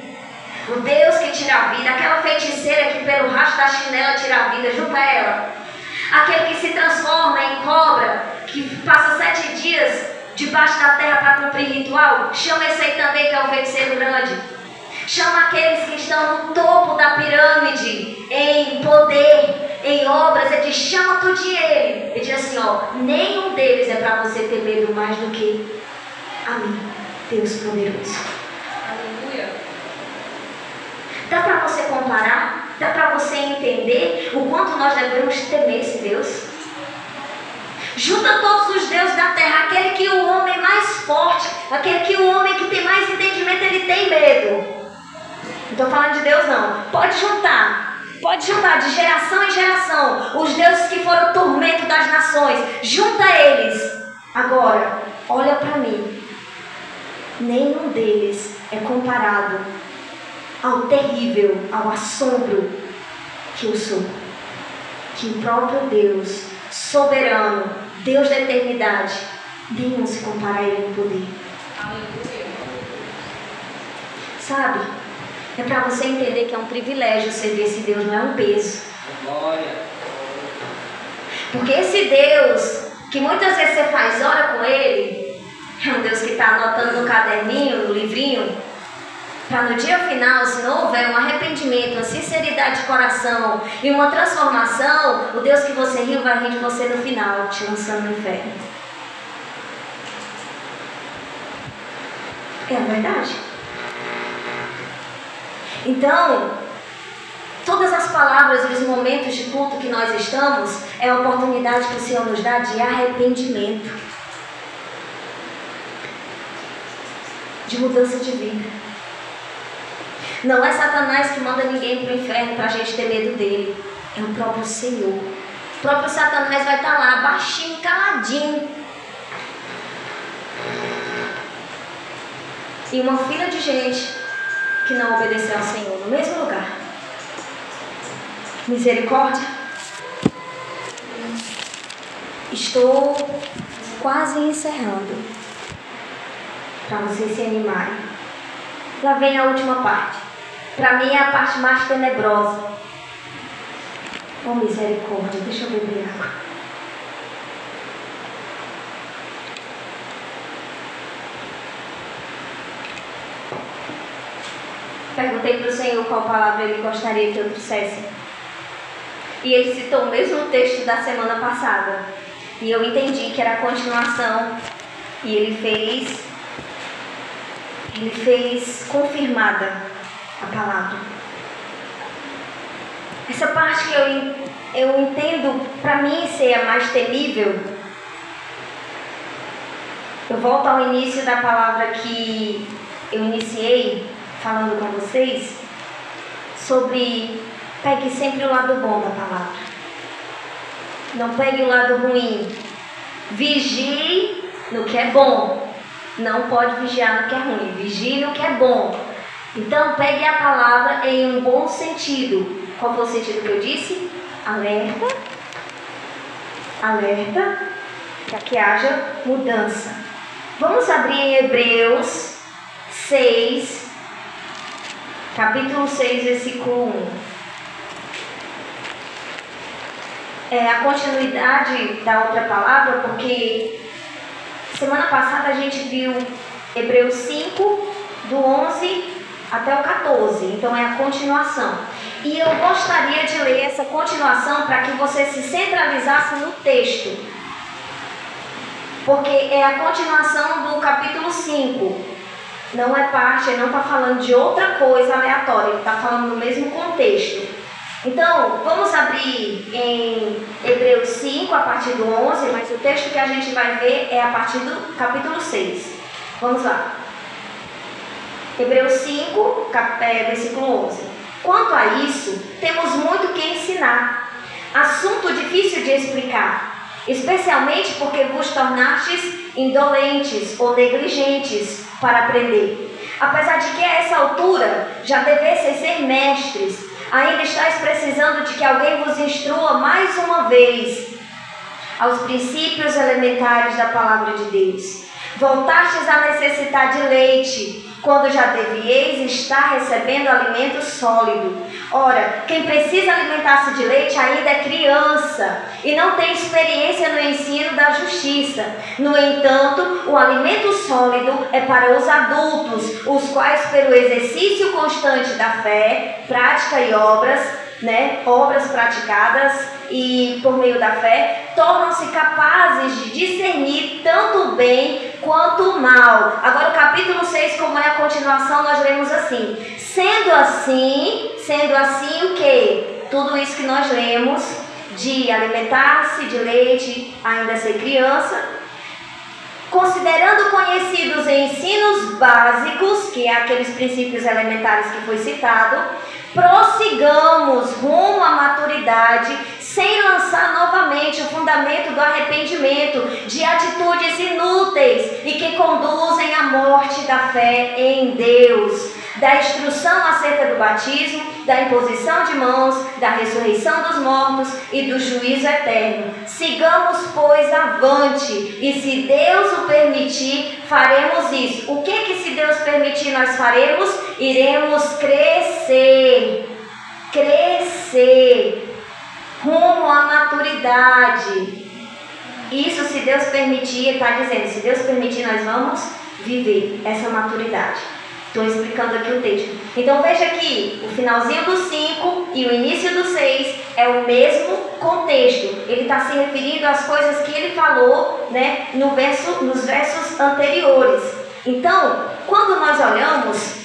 O Deus que tira a vida, aquela feiticeira que pelo rastro da chinela tira a vida, junta ela. Aquele que se transforma em cobra, que passa 7 dias debaixo da terra para cumprir ritual, chama esse aí também, que é o feiticeiro grande. Chama aqueles que estão no topo da pirâmide, em poder, em obras. Ele diz: chama tudinho ele. Ele diz assim: ó, nenhum deles é para você ter medo mais do que a mim, Deus poderoso. Aleluia. Dá para você comparar? Dá para você entender o quanto nós devemos temer esse Deus? Junta todos os deuses da terra, aquele que o homem mais forte, aquele que o homem que tem mais entendimento, ele tem medo. Não estou falando de Deus não. Pode juntar de geração em geração os deuses que foram o tormento das nações. Junta eles. Agora, olha para mim. Nenhum deles é comparado ao terrível, ao assombro que eu sou. Que o próprio Deus, soberano, Deus da eternidade, nenhum se compara a Ele em poder. Aleluia. Sabe? É para você entender que é um privilégio servir esse Deus, não é um peso. Glória. Porque esse Deus, que muitas vezes você faz hora com Ele, é um Deus que está anotando no caderninho, no livrinho, para no dia final, se não houver um arrependimento, uma sinceridade de coração e uma transformação, o Deus que você riu vai rir de você no final, te lançando no inferno. É a verdade. Então, todas as palavras e os momentos de culto que nós estamos é a oportunidade que o Senhor nos dá de arrependimento, de mudança de vida. Não é Satanás que manda ninguém para o inferno para a gente ter medo dele. É o próprio Senhor. O próprio Satanás vai estar lá, baixinho, caladinho. E uma fila de gente que não obedeceu ao Senhor no mesmo lugar. Misericórdia. Estou quase encerrando, para vocês se animarem. Lá vem a última parte. Para mim é a parte mais tenebrosa. Oh, misericórdia, deixa eu beber água. Perguntei para o Senhor qual palavra Ele gostaria que eu trouxesse. E Ele citou o mesmo texto da semana passada. E eu entendi que era a continuação. E Ele fez confirmada a palavra. Essa parte que eu entendo, para mim, ser a mais temível. Eu volto ao início da palavra que eu iniciei falando com vocês sobre pegue sempre o lado bom da palavra. Não pegue o lado ruim. Vigie no que é bom. Não pode vigiar no que é ruim. Vigie no que é bom. Então, pegue a palavra em um bom sentido. Qual foi o sentido que eu disse? Alerta alerta para que haja mudança. Vamos abrir em Hebreus 6, capítulo 6, versículo 1. É a continuidade da outra palavra, porque semana passada a gente viu Hebreus 5, do 11 até o 14, então é a continuação. E eu gostaria de ler essa continuação para que você se centralizasse no texto, porque é a continuação do capítulo 5. Não é parte, ele não está falando de outra coisa aleatória, ele está falando do mesmo contexto. Então, vamos abrir em Hebreus 5, a partir do 11, mas o texto que a gente vai ver é a partir do capítulo 6. Vamos lá. Hebreus 5, versículo 11. Quanto a isso, temos muito que ensinar. Assunto difícil de explicar, especialmente porque vos tornastes indolentes ou negligentes para aprender. Apesar de que a essa altura já devesseis ser mestres, ainda estáis precisando de que alguém vos instrua mais uma vez aos princípios elementares da palavra de Deus. Voltastes a necessitar de leite, quando já devieis estar recebendo alimento sólido. Ora, quem precisa alimentar-se de leite ainda é criança e não tem experiência no ensino da justiça. No entanto, o alimento sólido é para os adultos, os quais, pelo exercício constante da fé, prática e obras praticadas e por meio da fé, tornam-se capazes de discernir tanto o bem quanto o mal. Agora o capítulo 6, como é a continuação, nós lemos assim: Sendo assim o que? Tudo isso que nós lemos, de alimentar-se de leite, ainda ser criança, considerando conhecidos ensinos básicos, que é aqueles princípios elementares que foi citado, prossigamos rumo à maturidade, sem lançar novamente o fundamento do arrependimento de atitudes inúteis e que conduzem à morte da fé em Deus, da instrução acerca do batismo, da imposição de mãos, da ressurreição dos mortos e do juízo eterno. Sigamos, pois, avante, e se Deus o permitir, faremos isso. O que se Deus permitir nós faremos? Iremos crescer rumo à maturidade. Isso, se Deus permitir, ele está dizendo, se Deus permitir, nós vamos viver essa maturidade. Estou explicando aqui o texto. Então veja que o finalzinho do 5 e o início do 6 é o mesmo contexto. Ele está se referindo às coisas que ele falou, nos versos anteriores. Então, quando nós olhamos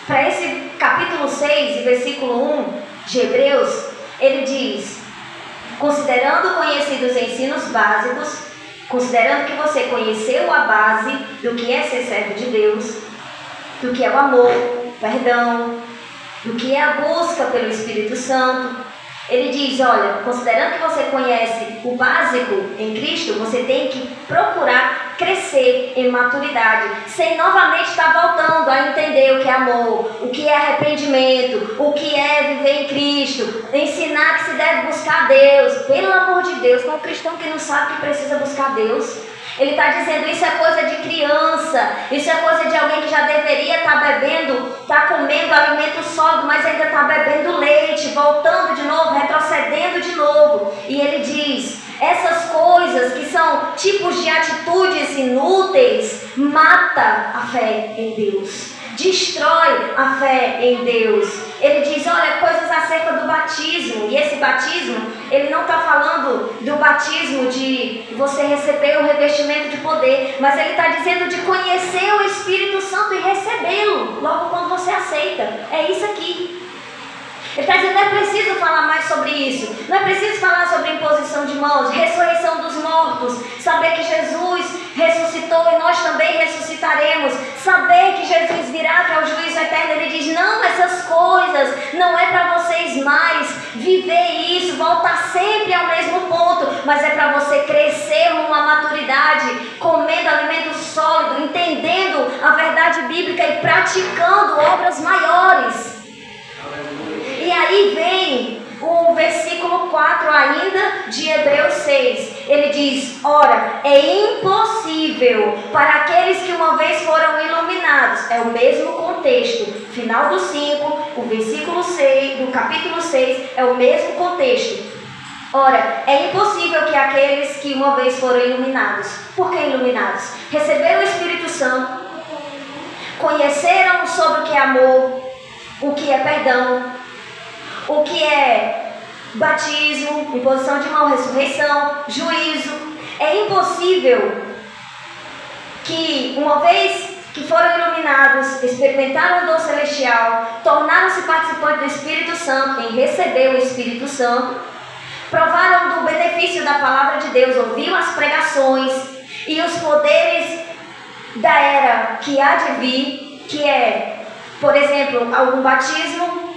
para esse capítulo 6 e versículo 1 de Hebreus, ele diz: considerando conhecidos ensinos básicos, considerando que você conheceu a base do que é ser servo de Deus, do que é o amor, perdão, do que é a busca pelo Espírito Santo, ele diz, olha, considerando que você conhece o básico em Cristo, você tem que procurar crescer em maturidade, sem novamente estar voltando a entender o que é amor, o que é arrependimento, o que é viver em Cristo, ensinar que se deve buscar Deus. Pelo amor de Deus, com um cristão que não sabe que precisa buscar Deus. Ele está dizendo, isso é coisa de criança, isso é coisa de alguém que já deveria estar bebendo, estar comendo alimento sólido, mas ainda está bebendo leite, voltando de novo, retrocedendo de novo. E ele diz, essas coisas que são tipos de atitudes inúteis, mata a fé em Deus, destrói a fé em Deus. Ele diz, olha, coisas acerca do batismo, e esse batismo, ele não está falando do batismo de você receber o revestimento de poder, mas ele está dizendo de conhecer o Espírito Santo e recebê-lo logo quando você aceita. É isso aqui. Ele está dizendo, não é preciso falar mais sobre isso, não é preciso falar sobre imposição de mãos, ressurreição dos mortos, saber que Jesus ressuscitou e nós também ressuscitaremos, saber que Jesus virá, que é o juízo eterno. Ele diz, não, essas coisas não é para vocês mais viver isso, voltar sempre ao mesmo ponto, mas é para você crescer numa maturidade, comendo alimento sólido, entendendo a verdade bíblica e praticando obras maiores. E aí vem o versículo versículo 4 ainda de Hebreus 6, ele diz: ora, é impossível para aqueles que uma vez foram iluminados. É o mesmo contexto, final do 5, o versículo 6, do capítulo 6, é o mesmo contexto. Ora, é impossível que aqueles que uma vez foram iluminados. Por que iluminados? Receberam o Espírito Santo, conheceram sobre o que é amor, o que é perdão, o que é batismo, imposição de mão, ressurreição, juízo. É impossível que uma vez que foram iluminados, experimentaram o dom celestial, tornaram-se participantes do Espírito Santo, em receber o Espírito Santo, provaram do benefício da palavra de Deus, ouviram as pregações e os poderes da era que há de vir, que é, por exemplo, algum batismo,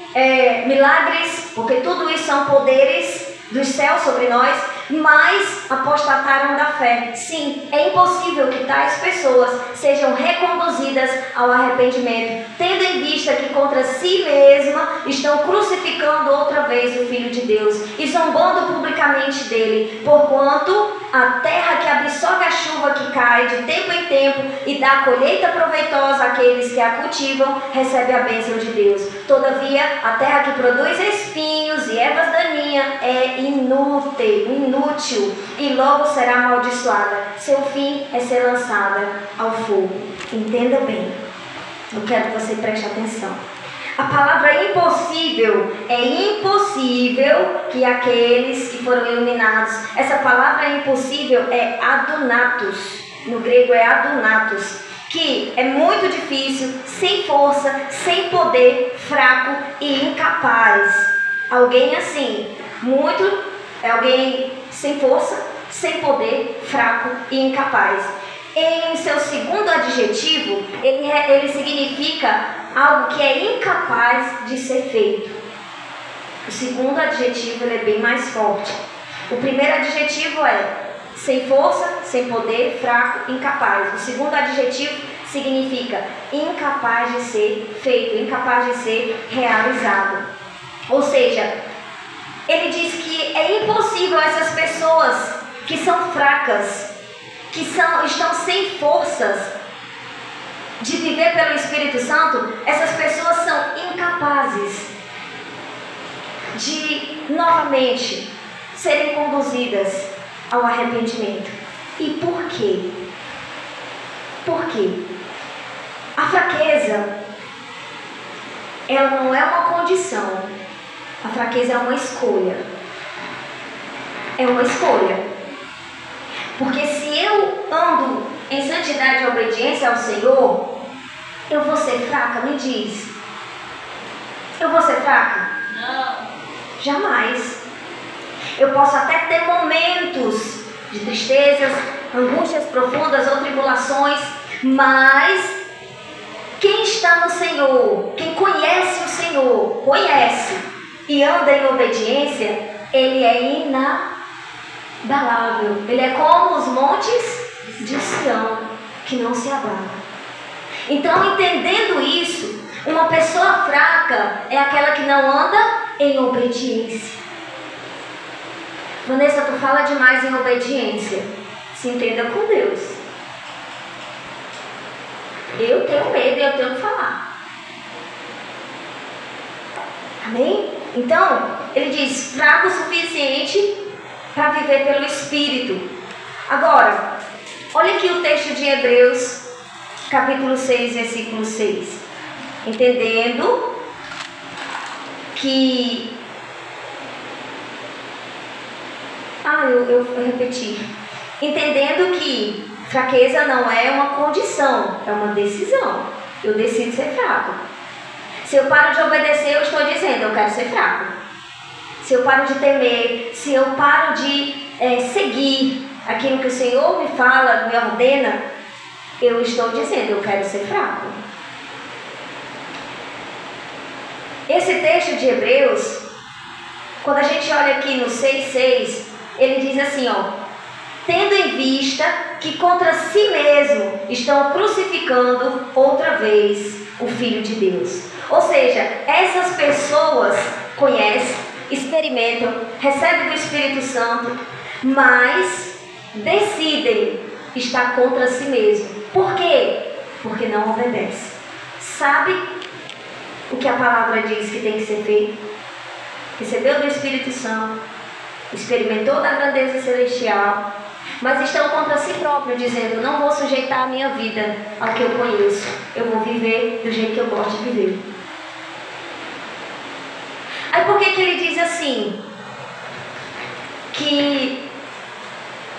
milagres, porque tudo isso são poderes dos céus sobre nós, mas apostataram da fé. Sim, é impossível que tais pessoas sejam reconduzidas ao arrependimento, tendo em vista que contra si mesma estão crucificando outra vez o Filho de Deus e zombando publicamente dele, porquanto a terra que absorve a chuva que cai de tempo em tempo e dá a colheita proveitosa àqueles que a cultivam, recebe a bênção de Deus. Todavia, a terra que produz espinhos e ervas daninhas é inútil e logo será amaldiçoada. Seu fim é ser lançada ao fogo. Entenda bem. Eu quero que você preste atenção. A palavra impossível é impossível que aqueles que foram iluminados. Essa palavra impossível é adunatos. No grego é adunatos, que é muito difícil, sem força, sem poder, fraco e incapaz. Alguém assim, é alguém sem força, sem poder, fraco e incapaz. Em seu segundo adjetivo, ele significa algo que é incapaz de ser feito. O segundo adjetivo ele é bem mais forte. O primeiro adjetivo é sem força, sem poder, fraco, incapaz. O segundo adjetivo significa incapaz de ser feito, incapaz de ser realizado. Ou seja, ele diz que é impossível essas pessoas que são fracas, que estão sem forças de viver pelo Espírito Santo, essas pessoas são incapazes de novamente serem conduzidas ao arrependimento. E por quê? Por quê? A fraqueza, ela não é uma condição. A fraqueza é uma escolha. É uma escolha. Porque se eu ando em santidade e obediência ao Senhor, eu vou ser fraca? Me diz. Eu vou ser fraca? Não. Jamais. Eu posso até ter momentos de tristezas, angústias profundas ou tribulações, mas quem está no Senhor, quem conhece o Senhor, conhece e anda em obediência, ele é inabalável. Ele é como os montes de Sião, que não se abalam. Então, entendendo isso, uma pessoa fraca é aquela que não anda em obediência. Vanessa, tu fala demais em obediência. Se entenda com Deus. Eu tenho medo e eu tenho que falar. Amém? Então, ele diz, fraco o suficiente para viver pelo Espírito. Agora, olha aqui o texto de Hebreus, capítulo 6, versículo 6. Entendendo que... eu repeti. Entendendo que fraqueza não é uma condição, é uma decisão. Eu decido ser fraco. Se eu paro de obedecer, eu estou dizendo, eu quero ser fraco. Se eu paro de temer, se eu paro de seguir aquilo que o Senhor me fala, me ordena, eu estou dizendo, eu quero ser fraco. Esse texto de Hebreus, quando a gente olha aqui no 6,6, ele diz assim, tendo em vista que contra si mesmo estão crucificando outra vez o Filho de Deus. Ou seja, essas pessoas conhecem, experimentam, recebem do Espírito Santo, mas decidem estar contra si mesmo. Por quê? Porque não obedecem. Sabe o que a palavra diz que tem que ser feito? Recebeu do Espírito Santo, experimentou da grandeza celestial, mas estão contra si próprio, dizendo: não vou sujeitar a minha vida ao que eu conheço, eu vou viver do jeito que eu gosto de viver. Aí por que ele diz assim? Que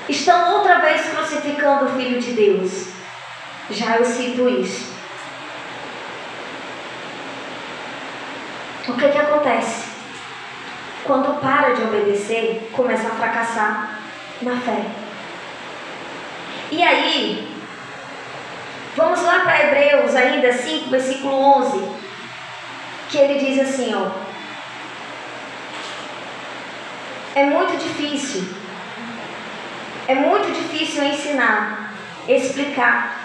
estão outra vez crucificando o Filho de Deus. Já eu cito isso. O que acontece? Quando para de obedecer, começa a fracassar na fé. E aí, vamos lá para Hebreus ainda 5, versículo 11, que ele diz assim, ó: é muito difícil ensinar, explicar,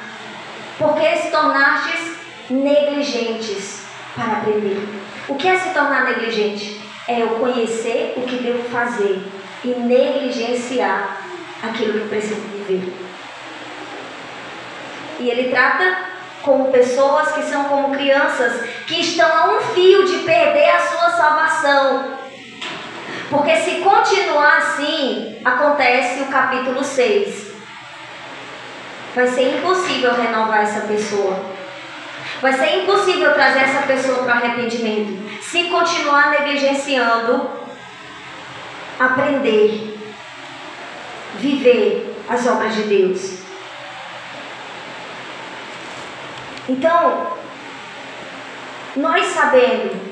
porque se tornastes negligentes para aprender. O que é se tornar negligente? É eu conhecer o que devo fazer e negligenciar aquilo que eu preciso viver. E ele trata como pessoas que são como crianças que estão a um fio de perder a sua salvação. Porque se continuar assim, acontece o capítulo 6. Vai ser impossível renovar essa pessoa. Vai ser impossível trazer essa pessoa para o arrependimento. Se continuar negligenciando, aprender, viver as obras de Deus. Então, nós sabendo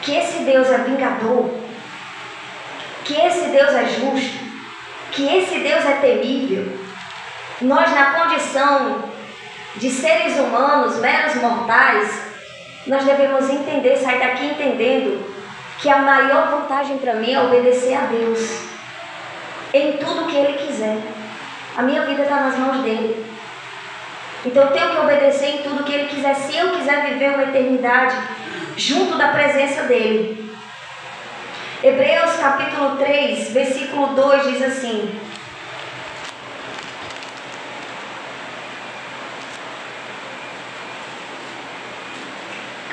que esse Deus é vingador, que esse Deus é justo, que esse Deus é temível, nós na condição de seres humanos, meros mortais, nós devemos entender, sair daqui entendendo que a maior vantagem para mim é obedecer a Deus em tudo que Ele quiser. A minha vida está nas mãos dEle. Então eu tenho que obedecer em tudo que Ele quiser, se eu quiser viver uma eternidade junto da presença dEle. Hebreus capítulo 3, versículo 2 diz assim: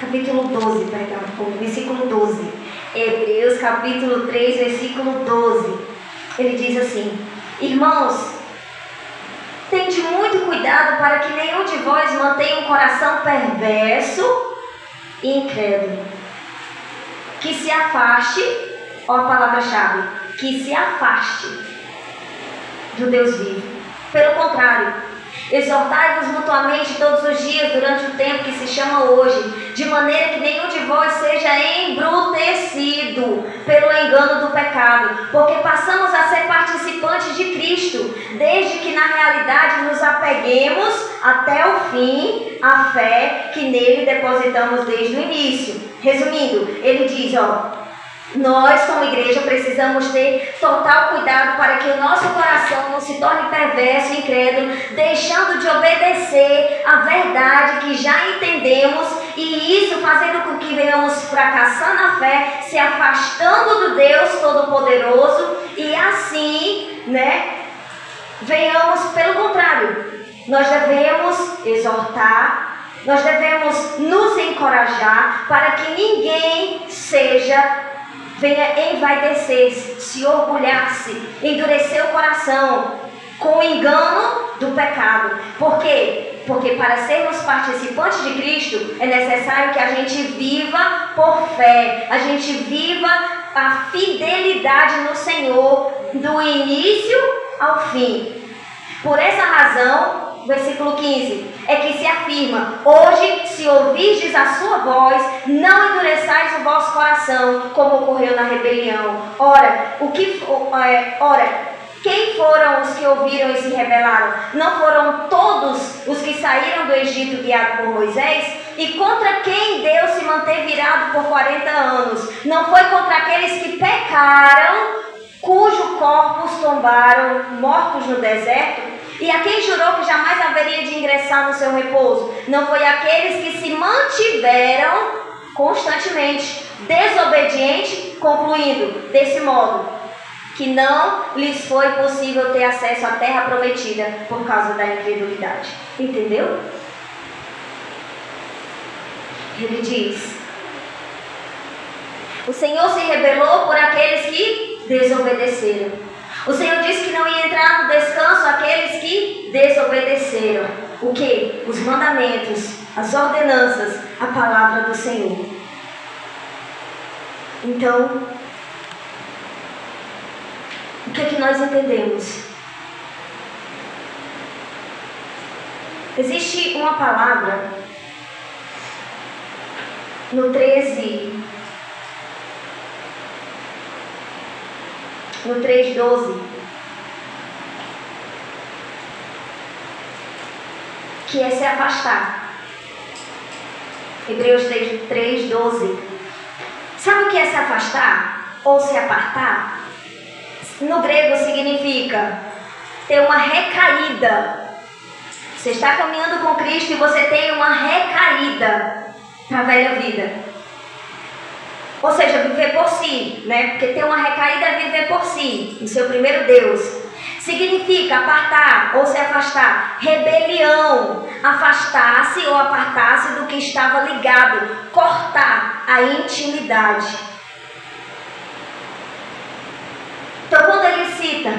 capítulo 12, perdão, versículo 12. Hebreus capítulo 3, versículo 12. Ele diz assim: irmãos, tende muito cuidado para que nenhum de vós mantenha um coração perverso e incrédulo, que se afaste, ó a palavra-chave, que se afaste do Deus vivo. Pelo contrário, exortai-vos mutuamente todos os dias durante o tempo que se chama hoje, de maneira que nenhum de vós seja embrutecido pelo engano do pecado, porque passamos a ser participantes de Cristo, desde que na realidade nos apeguemos até o fim à fé que nele depositamos desde o início. Resumindo, ele diz, nós como igreja precisamos ter total cuidado para que o nosso coração não se torne perverso e incrédulo, deixando de obedecer a verdade que já entendemos, e isso fazendo com que venhamos fracassar na fé, se afastando do Deus Todo-Poderoso, e assim, venhamos pelo contrário. Nós devemos exortar, nós devemos nos encorajar para que ninguém venha envaidecer-se, se orgulhar-se, endurecer o coração com o engano do pecado. Por quê? Porque para sermos participantes de Cristo é necessário que a gente viva por fé, a gente viva a fidelidade no Senhor do início ao fim. Por essa razão, versículo 15, é que se afirma: hoje, se ouvirdes a sua voz, não endureçais o vosso coração, como ocorreu na rebelião. Ora, quem foram os que ouviram e se rebelaram? Não foram todos os que saíram do Egito guiados por Moisés? E contra quem Deus se manteve virado por 40 anos? Não foi contra aqueles que pecaram, cujos corpos tombaram mortos no deserto? E a quem jurou que jamais haveria de ingressar no seu repouso? Não foi aqueles que se mantiveram constantemente desobediente, concluindo desse modo, que não lhes foi possível ter acesso à terra prometida por causa da incredulidade. Entendeu? Ele diz: o Senhor se rebelou por aqueles que desobedeceram. O Senhor disse que não ia entrar no descanso aqueles que desobedeceram. O quê? Os mandamentos, as ordenanças, a palavra do Senhor. Então, o que é que nós entendemos? Existe uma palavra no 3:12, que é se afastar. Hebreus 3:12. Sabe o que é se afastar ou se apartar? No grego significa ter uma recaída. Você está caminhando com Cristo e você tem uma recaída para a velha vida. Ou seja, viver por si, né? Porque ter uma recaída é viver por si, no seu primeiro Deus. Significa apartar ou se afastar. Rebelião, afastar-se ou apartar-se do que estava ligado. Cortar a intimidade. Então, quando ele cita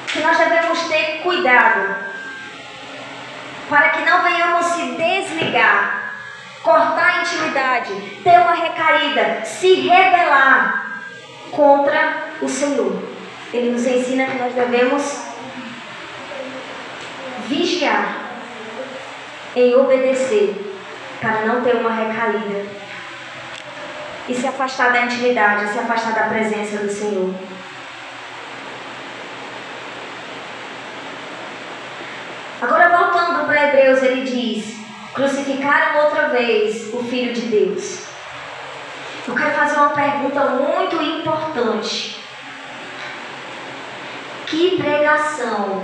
que nós devemos ter cuidado para que não venhamos se desligar, cortar a intimidade, ter uma recaída, se rebelar contra o Senhor. Ele nos ensina que nós devemos vigiar em obedecer para não ter uma recaída e se afastar da intimidade, se afastar da presença do Senhor. Agora, voltando para Hebreus, ele diz: crucificaram outra vez o Filho de Deus. Eu quero fazer uma pergunta muito importante. Que pregação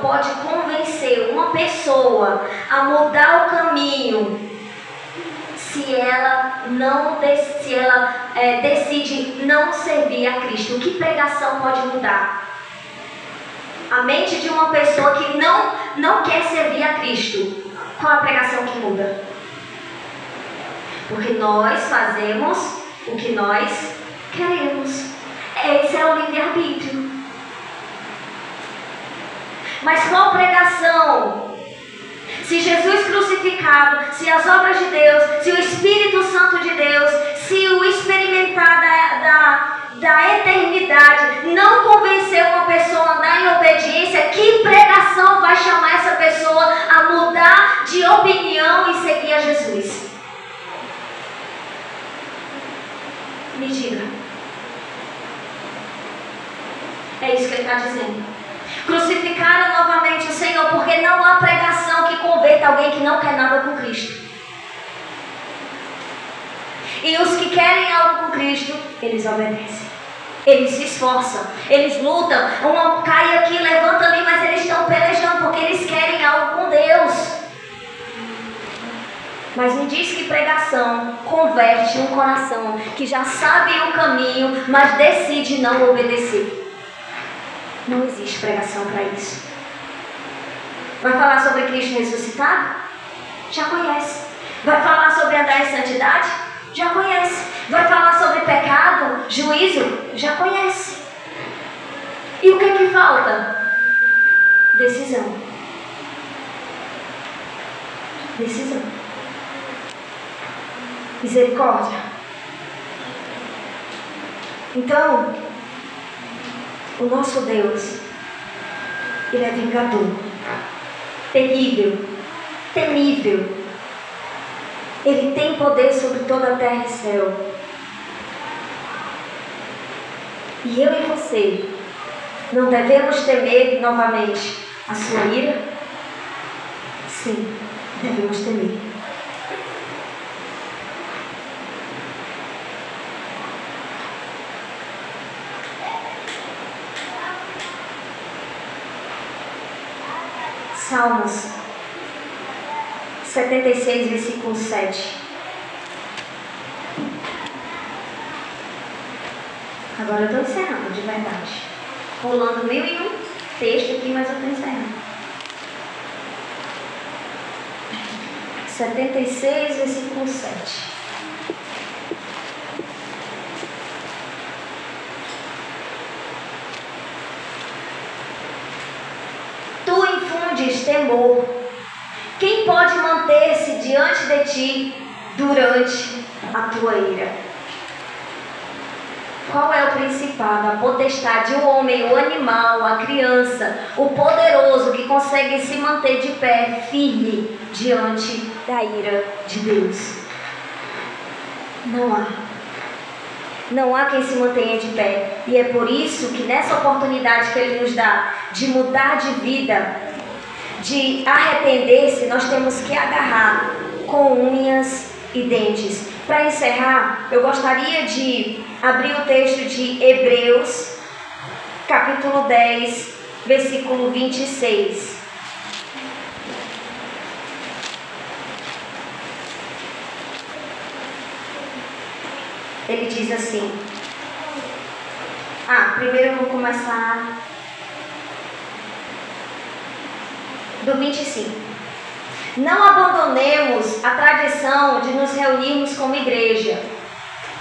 pode convencer uma pessoa a mudar o caminho se ela decide não servir a Cristo? Que pregação pode mudar a mente de uma pessoa que não quer servir a Cristo? Qual a pregação que muda? Porque nós fazemos o que nós queremos. Esse é o livre-arbítrio. Mas qual pregação? Se Jesus crucificado, se as obras de Deus, se o Espírito Santo de Deus, se o experimentar da eternidade não convencer uma pessoa a andar em obediência, que pregação vai chamar essa pessoa a mudar de opinião e seguir a Jesus? Me diga. É isso que ele está dizendo. Crucificaram novamente o Senhor porque não há pregação que converta alguém que não quer nada com Cristo. E os que querem algo com Cristo, eles obedecem. Eles se esforçam, eles lutam. Um cai aqui, levanta ali, mas eles estão pelejando porque eles querem algo com Deus. Mas me diz que pregação converte um coração que já sabe o caminho, mas decide não obedecer. Não existe pregação para isso. Vai falar sobre Cristo ressuscitado? Já conhece. Vai falar sobre andar em santidade? Já conhece. Vai falar sobre pecado, juízo? Já conhece. E o que é que falta? Decisão. Decisão. Misericórdia. Então, o nosso Deus, Ele é vingador, terrível, temível. Ele tem poder sobre toda a terra e céu. E eu e você não devemos temer novamente a sua ira? Sim, devemos temer. Salmos 76, versículo 7. Agora eu estou encerrando, de verdade. Rolando 1001 texto aqui, mas eu estou encerrando. 76, versículo 7. Tu infundes temor. Quem pode manter-se diante de ti durante a tua ira? Qual é o principado? A potestade, o homem, o animal, a criança, o poderoso que consegue se manter de pé, firme, diante da ira de Deus. Não há. Não há quem se mantenha de pé. E é por isso que nessa oportunidade que Ele nos dá de mudar de vida, de arrepender-se, nós temos que agarrar com unhas e dentes. Para encerrar, eu gostaria de abrir o texto de Hebreus, capítulo 10, versículo 26. Ele diz assim. Primeiro eu vou começar do 25. Não abandonemos a tradição de nos reunirmos como igreja.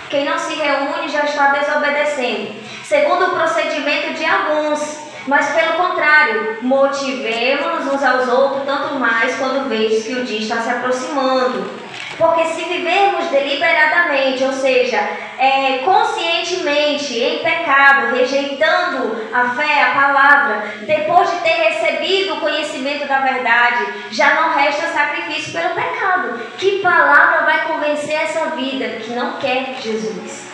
Quem não se reúne já está desobedecendo, segundo o procedimento de alguns. Mas pelo contrário, motivemos-nos uns aos outros, tanto mais quando vedes que o dia está se aproximando. Porque se vivermos deliberadamente, ou seja, conscientemente, em pecado, rejeitando a fé, a palavra, depois de ter recebido o conhecimento da verdade, já não resta sacrifício pelo pecado. Que palavra vai convencer essa vida que não quer Jesus?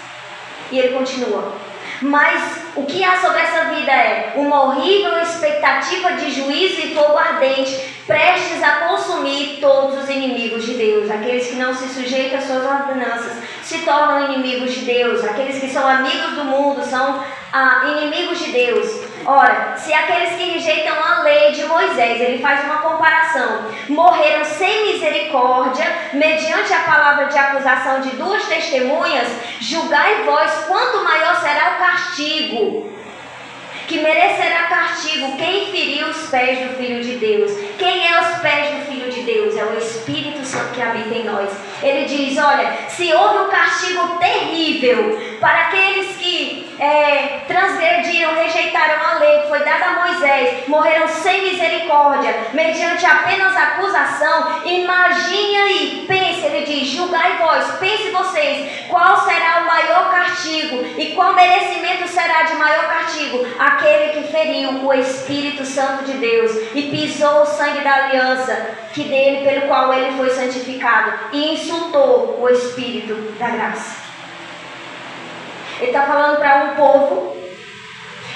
E ele continua. Mas o que há sobre essa vida é uma horrível expectativa de juízo e fogo ardente, prestes a consumir todos os inimigos de Deus. Aqueles que não se sujeitam às suas ordenanças se tornam inimigos de Deus. Aqueles que são amigos do mundo são inimigos de Deus. Ora, se aqueles que rejeitam a lei de Moisés, ele faz uma comparação, morreram sem misericórdia, mediante a palavra de acusação de duas testemunhas, julgai vós quanto maior será o castigo, que merecerá castigo quem feriu os pés do Filho de Deus. Quem é os pés do Filho de Deus? É o Espírito Santo que habita em nós. Ele diz, olha, se houve um castigo terrível para aqueles que transgrediram, rejeitaram a lei que foi dada a Moisés, morreram sem misericórdia, mediante apenas acusação, imagine aí, pense, ele diz, julgai vós, pense vocês, qual será o maior castigo e qual merecimento será de maior castigo? Aquele que feriu o Espírito Santo de Deus e pisou o sangue da aliança que dele, pelo qual ele foi santificado, e insultou o Espírito da graça. Ele está falando para um povo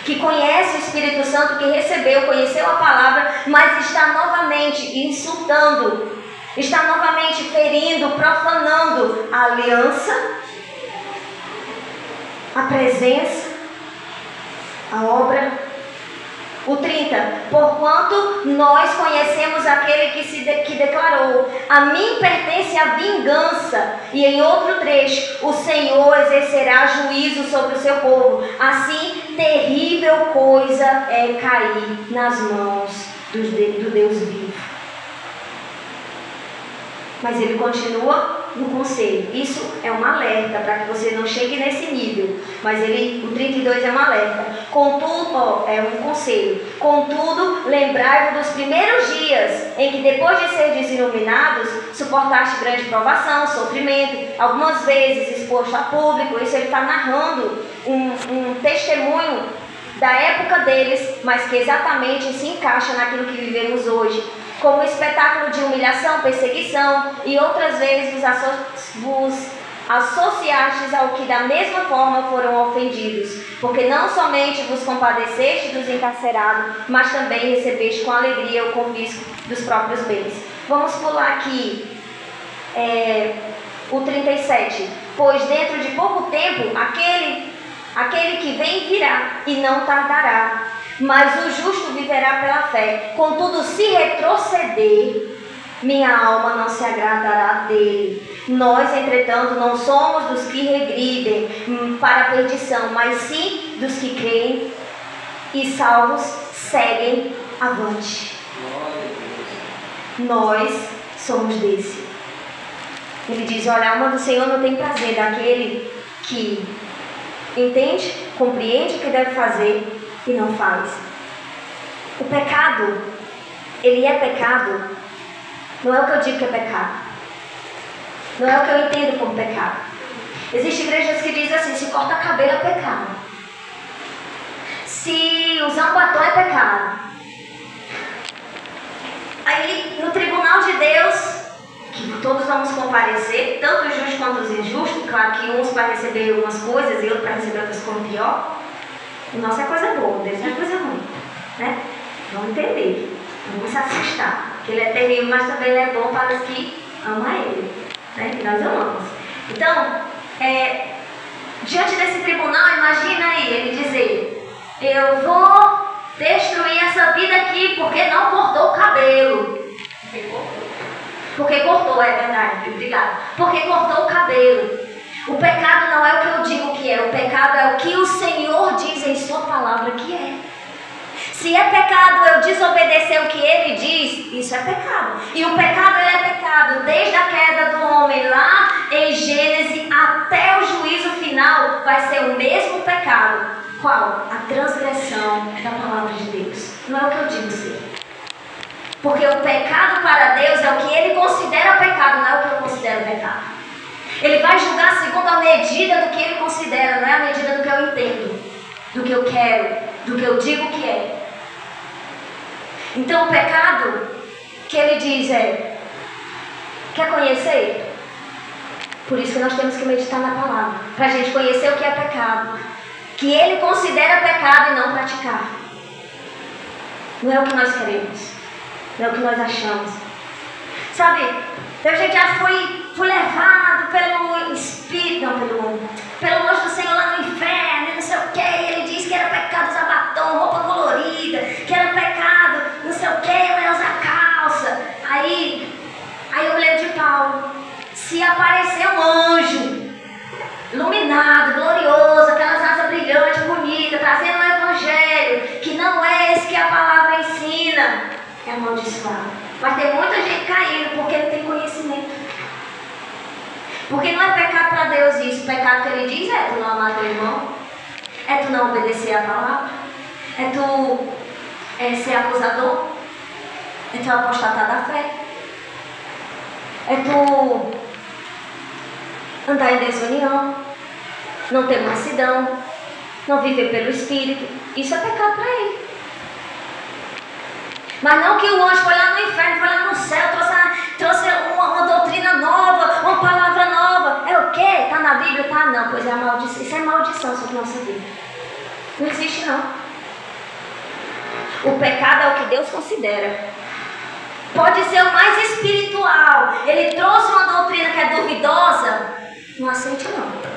que conhece o Espírito Santo, que recebeu, conheceu a palavra, mas está novamente insultando, está novamente ferindo, profanando a aliança, a presença, a obra. O 30, porquanto nós conhecemos aquele que declarou, a mim pertence a vingança, e em outro trecho, o Senhor exercerá juízo sobre o seu povo. Assim, terrível coisa é cair nas mãos do Deus vivo. Mas ele continua no conselho. Isso é um alerta para que você não chegue nesse nível. Mas o 32 é um alerta. Contudo, é um conselho. Contudo, lembrai-vos dos primeiros dias em que, depois de serdes iluminados, suportaste grande provação, sofrimento, algumas vezes exposto a público. Isso ele está narrando um testemunho da época deles, mas que exatamente se encaixa naquilo que vivemos hoje. Como espetáculo de humilhação, perseguição, e outras vezes vos associastes ao que da mesma forma foram ofendidos, porque não somente vos compadeceste dos encarcerados, mas também recebeste com alegria o confisco dos próprios bens. Vamos pular aqui o 37. Pois dentro de pouco tempo, aquele que vem virá e não tardará. Mas o justo viverá pela fé. Contudo, se retroceder, minha alma não se agradará dele. Nós, entretanto, não somos dos que regridem para a perdição, mas sim dos que creem e salvos seguem avante. Nós somos desse. Ele diz, olha, a alma do Senhor não tem prazer daquele que entende, compreende o que deve fazer e não faz. O pecado, ele é pecado, não é o que eu digo que é pecado. Não é o que eu entendo como pecado. Existem igrejas que dizem assim, se corta cabelo é pecado. Se usar um batom é pecado. Aí, no tribunal de Deus, que todos vamos comparecer, tanto os justos quanto os injustos, claro que uns para receber algumas coisas e outros para receber outras coisas pior. O nosso é coisa boa, Deus é coisa ruim, né? Vamos entender, vamos se assustar, que Ele é terrível, mas também Ele é bom para os que amam Ele, né? Que nós amamos. Então, diante desse tribunal, imagina aí, ele dizer, eu vou destruir essa vida aqui porque não cortou o cabelo. Porque cortou, é verdade, obrigada. Porque cortou o cabelo. O pecado não é o que eu digo que é, o pecado é o que o Senhor diz em sua palavra que é. Se é pecado eu desobedecer o que Ele diz, isso é pecado. E o pecado, ele é pecado desde a queda do homem lá em Gênesis até o juízo final, vai ser o mesmo pecado. Qual? A transgressão da palavra de Deus. Não é o que eu digo ser. Porque o pecado para Deus é o que Ele considera pecado, não é o que eu considero pecado. Ele vai julgar segundo a medida do que Ele considera, não é a medida do que eu entendo, do que eu quero, do que eu digo que é. Então o pecado que Ele diz é, quer conhecer? Por isso que nós temos que meditar na palavra, para a gente conhecer o que é pecado, que Ele considera pecado e não praticar. Não é o que nós queremos, não é o que nós achamos. Sabe, a gente já foi levado pelo Espírito, não, pelo anjo do Senhor lá no inferno, não sei o que. Ele disse que era pecado usar batom, roupa colorida, que era pecado, não sei o que, eu ia usar calça. Aí eu lembro de Paulo. Se aparecer um anjo iluminado, glorioso, aquelas asas brilhantes, bonitas, trazendo um evangelho que não é esse que a palavra ensina, é amaldiçoado. Vai ter muita gente caindo porque não tem conhecimento. Porque não é pecado para Deus isso. O pecado que Ele diz é tu não amar teu irmão, é tu não obedecer a palavra, é tu ser acusador, é tu apostatar da fé, é tu andar em desunião, não ter mansidão, não viver pelo Espírito. Isso é pecado para Ele. Mas não que o anjo foi lá no inferno, foi lá no céu, trouxe uma doutrina nova, uma palavra nova. É o quê? Está na Bíblia? Tá? Não, pois é a maldição. Isso é maldição sobre a nossa vida. Não existe não. O pecado é o que Deus considera. Pode ser o mais espiritual. Ele trouxe uma doutrina que é duvidosa. Não aceite não.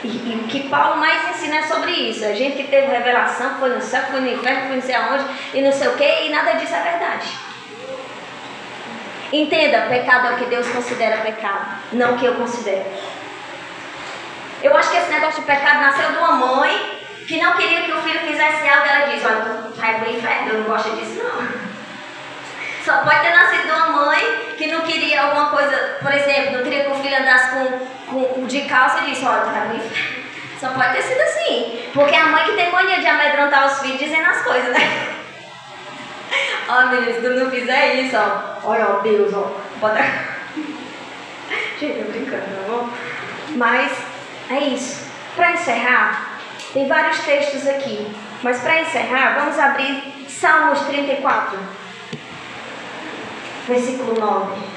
E o que Paulo mais ensina é sobre isso. A gente que teve revelação, foi no céu, foi no inferno, foi não sei aonde, e não sei o que, e nada disso é verdade. Entenda, pecado é o que Deus considera pecado, não o que eu considero. Eu acho que esse negócio de pecado nasceu de uma mãe que não queria que o filho fizesse algo, ela diz, olha, tu vai pro inferno, eu não gosto disso não. Só pode ter nascido de uma mãe que não queria alguma coisa, por exemplo, não queria que o filho andasse de calça e disse, olha, tu vai pro inferno. Só pode ter sido assim. Porque é a mãe que tem mania de amedrontar os filhos dizendo as coisas, né? Ó, menino, se tu não fizer isso, ó. Olha, ó, Deus, ó. Bota... Gente, eu brincando, tá bom? Mas é isso. Para encerrar, tem vários textos aqui. Mas para encerrar, vamos abrir Salmos 34. Versículo 9.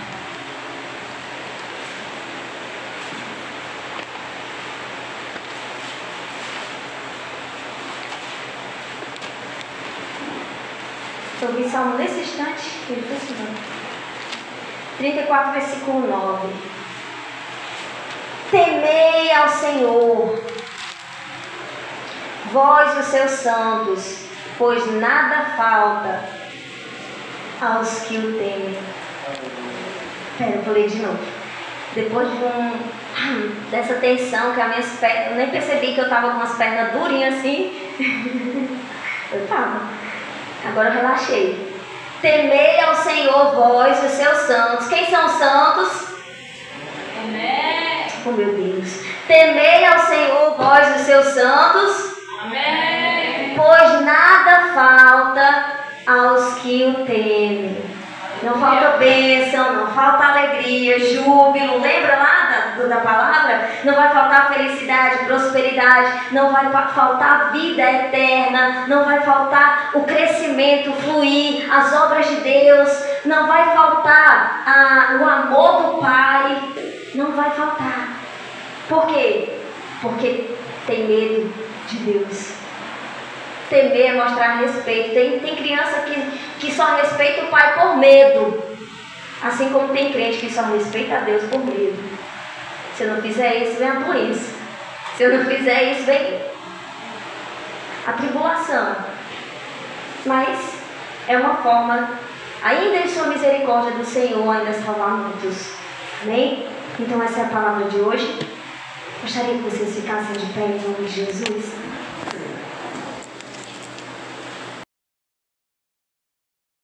Eu vi Salmo nesse instante, ele foi estudando. 34, versículo 9. Temei ao Senhor, vós os seus santos, pois nada falta aos que o temem. Pera, eu falei de novo. Depois dessa tensão que as minhas pernas, eu nem percebi que eu estava com as pernas durinhas assim. Eu estava. Agora eu relaxei. Temei ao Senhor, vós, os seus santos. Quem são os santos? Amém. Oh, meu Deus. Temei ao Senhor, vós, os seus santos. Amém. Pois nada falta aos que o temem. Não falta bênção, não falta alegria, júbilo. Lembra lá da palavra? Não vai faltar felicidade, prosperidade. Não vai faltar vida eterna. Não vai faltar o crescimento, fluir, as obras de Deus. Não vai faltar o amor do Pai. Não vai faltar. Por quê? Porque tem medo de Deus. Temer é mostrar respeito. Tem criança que só respeita o pai por medo. Assim como tem crente que só respeita a Deus por medo. Se eu não fizer isso, vem a doença. Se eu não fizer isso, vem a tribulação. Mas é uma forma, ainda em sua misericórdia do Senhor, ainda salvar muitos. Amém? Então essa é a palavra de hoje. Gostaria que vocês ficassem de pé em nome de Jesus.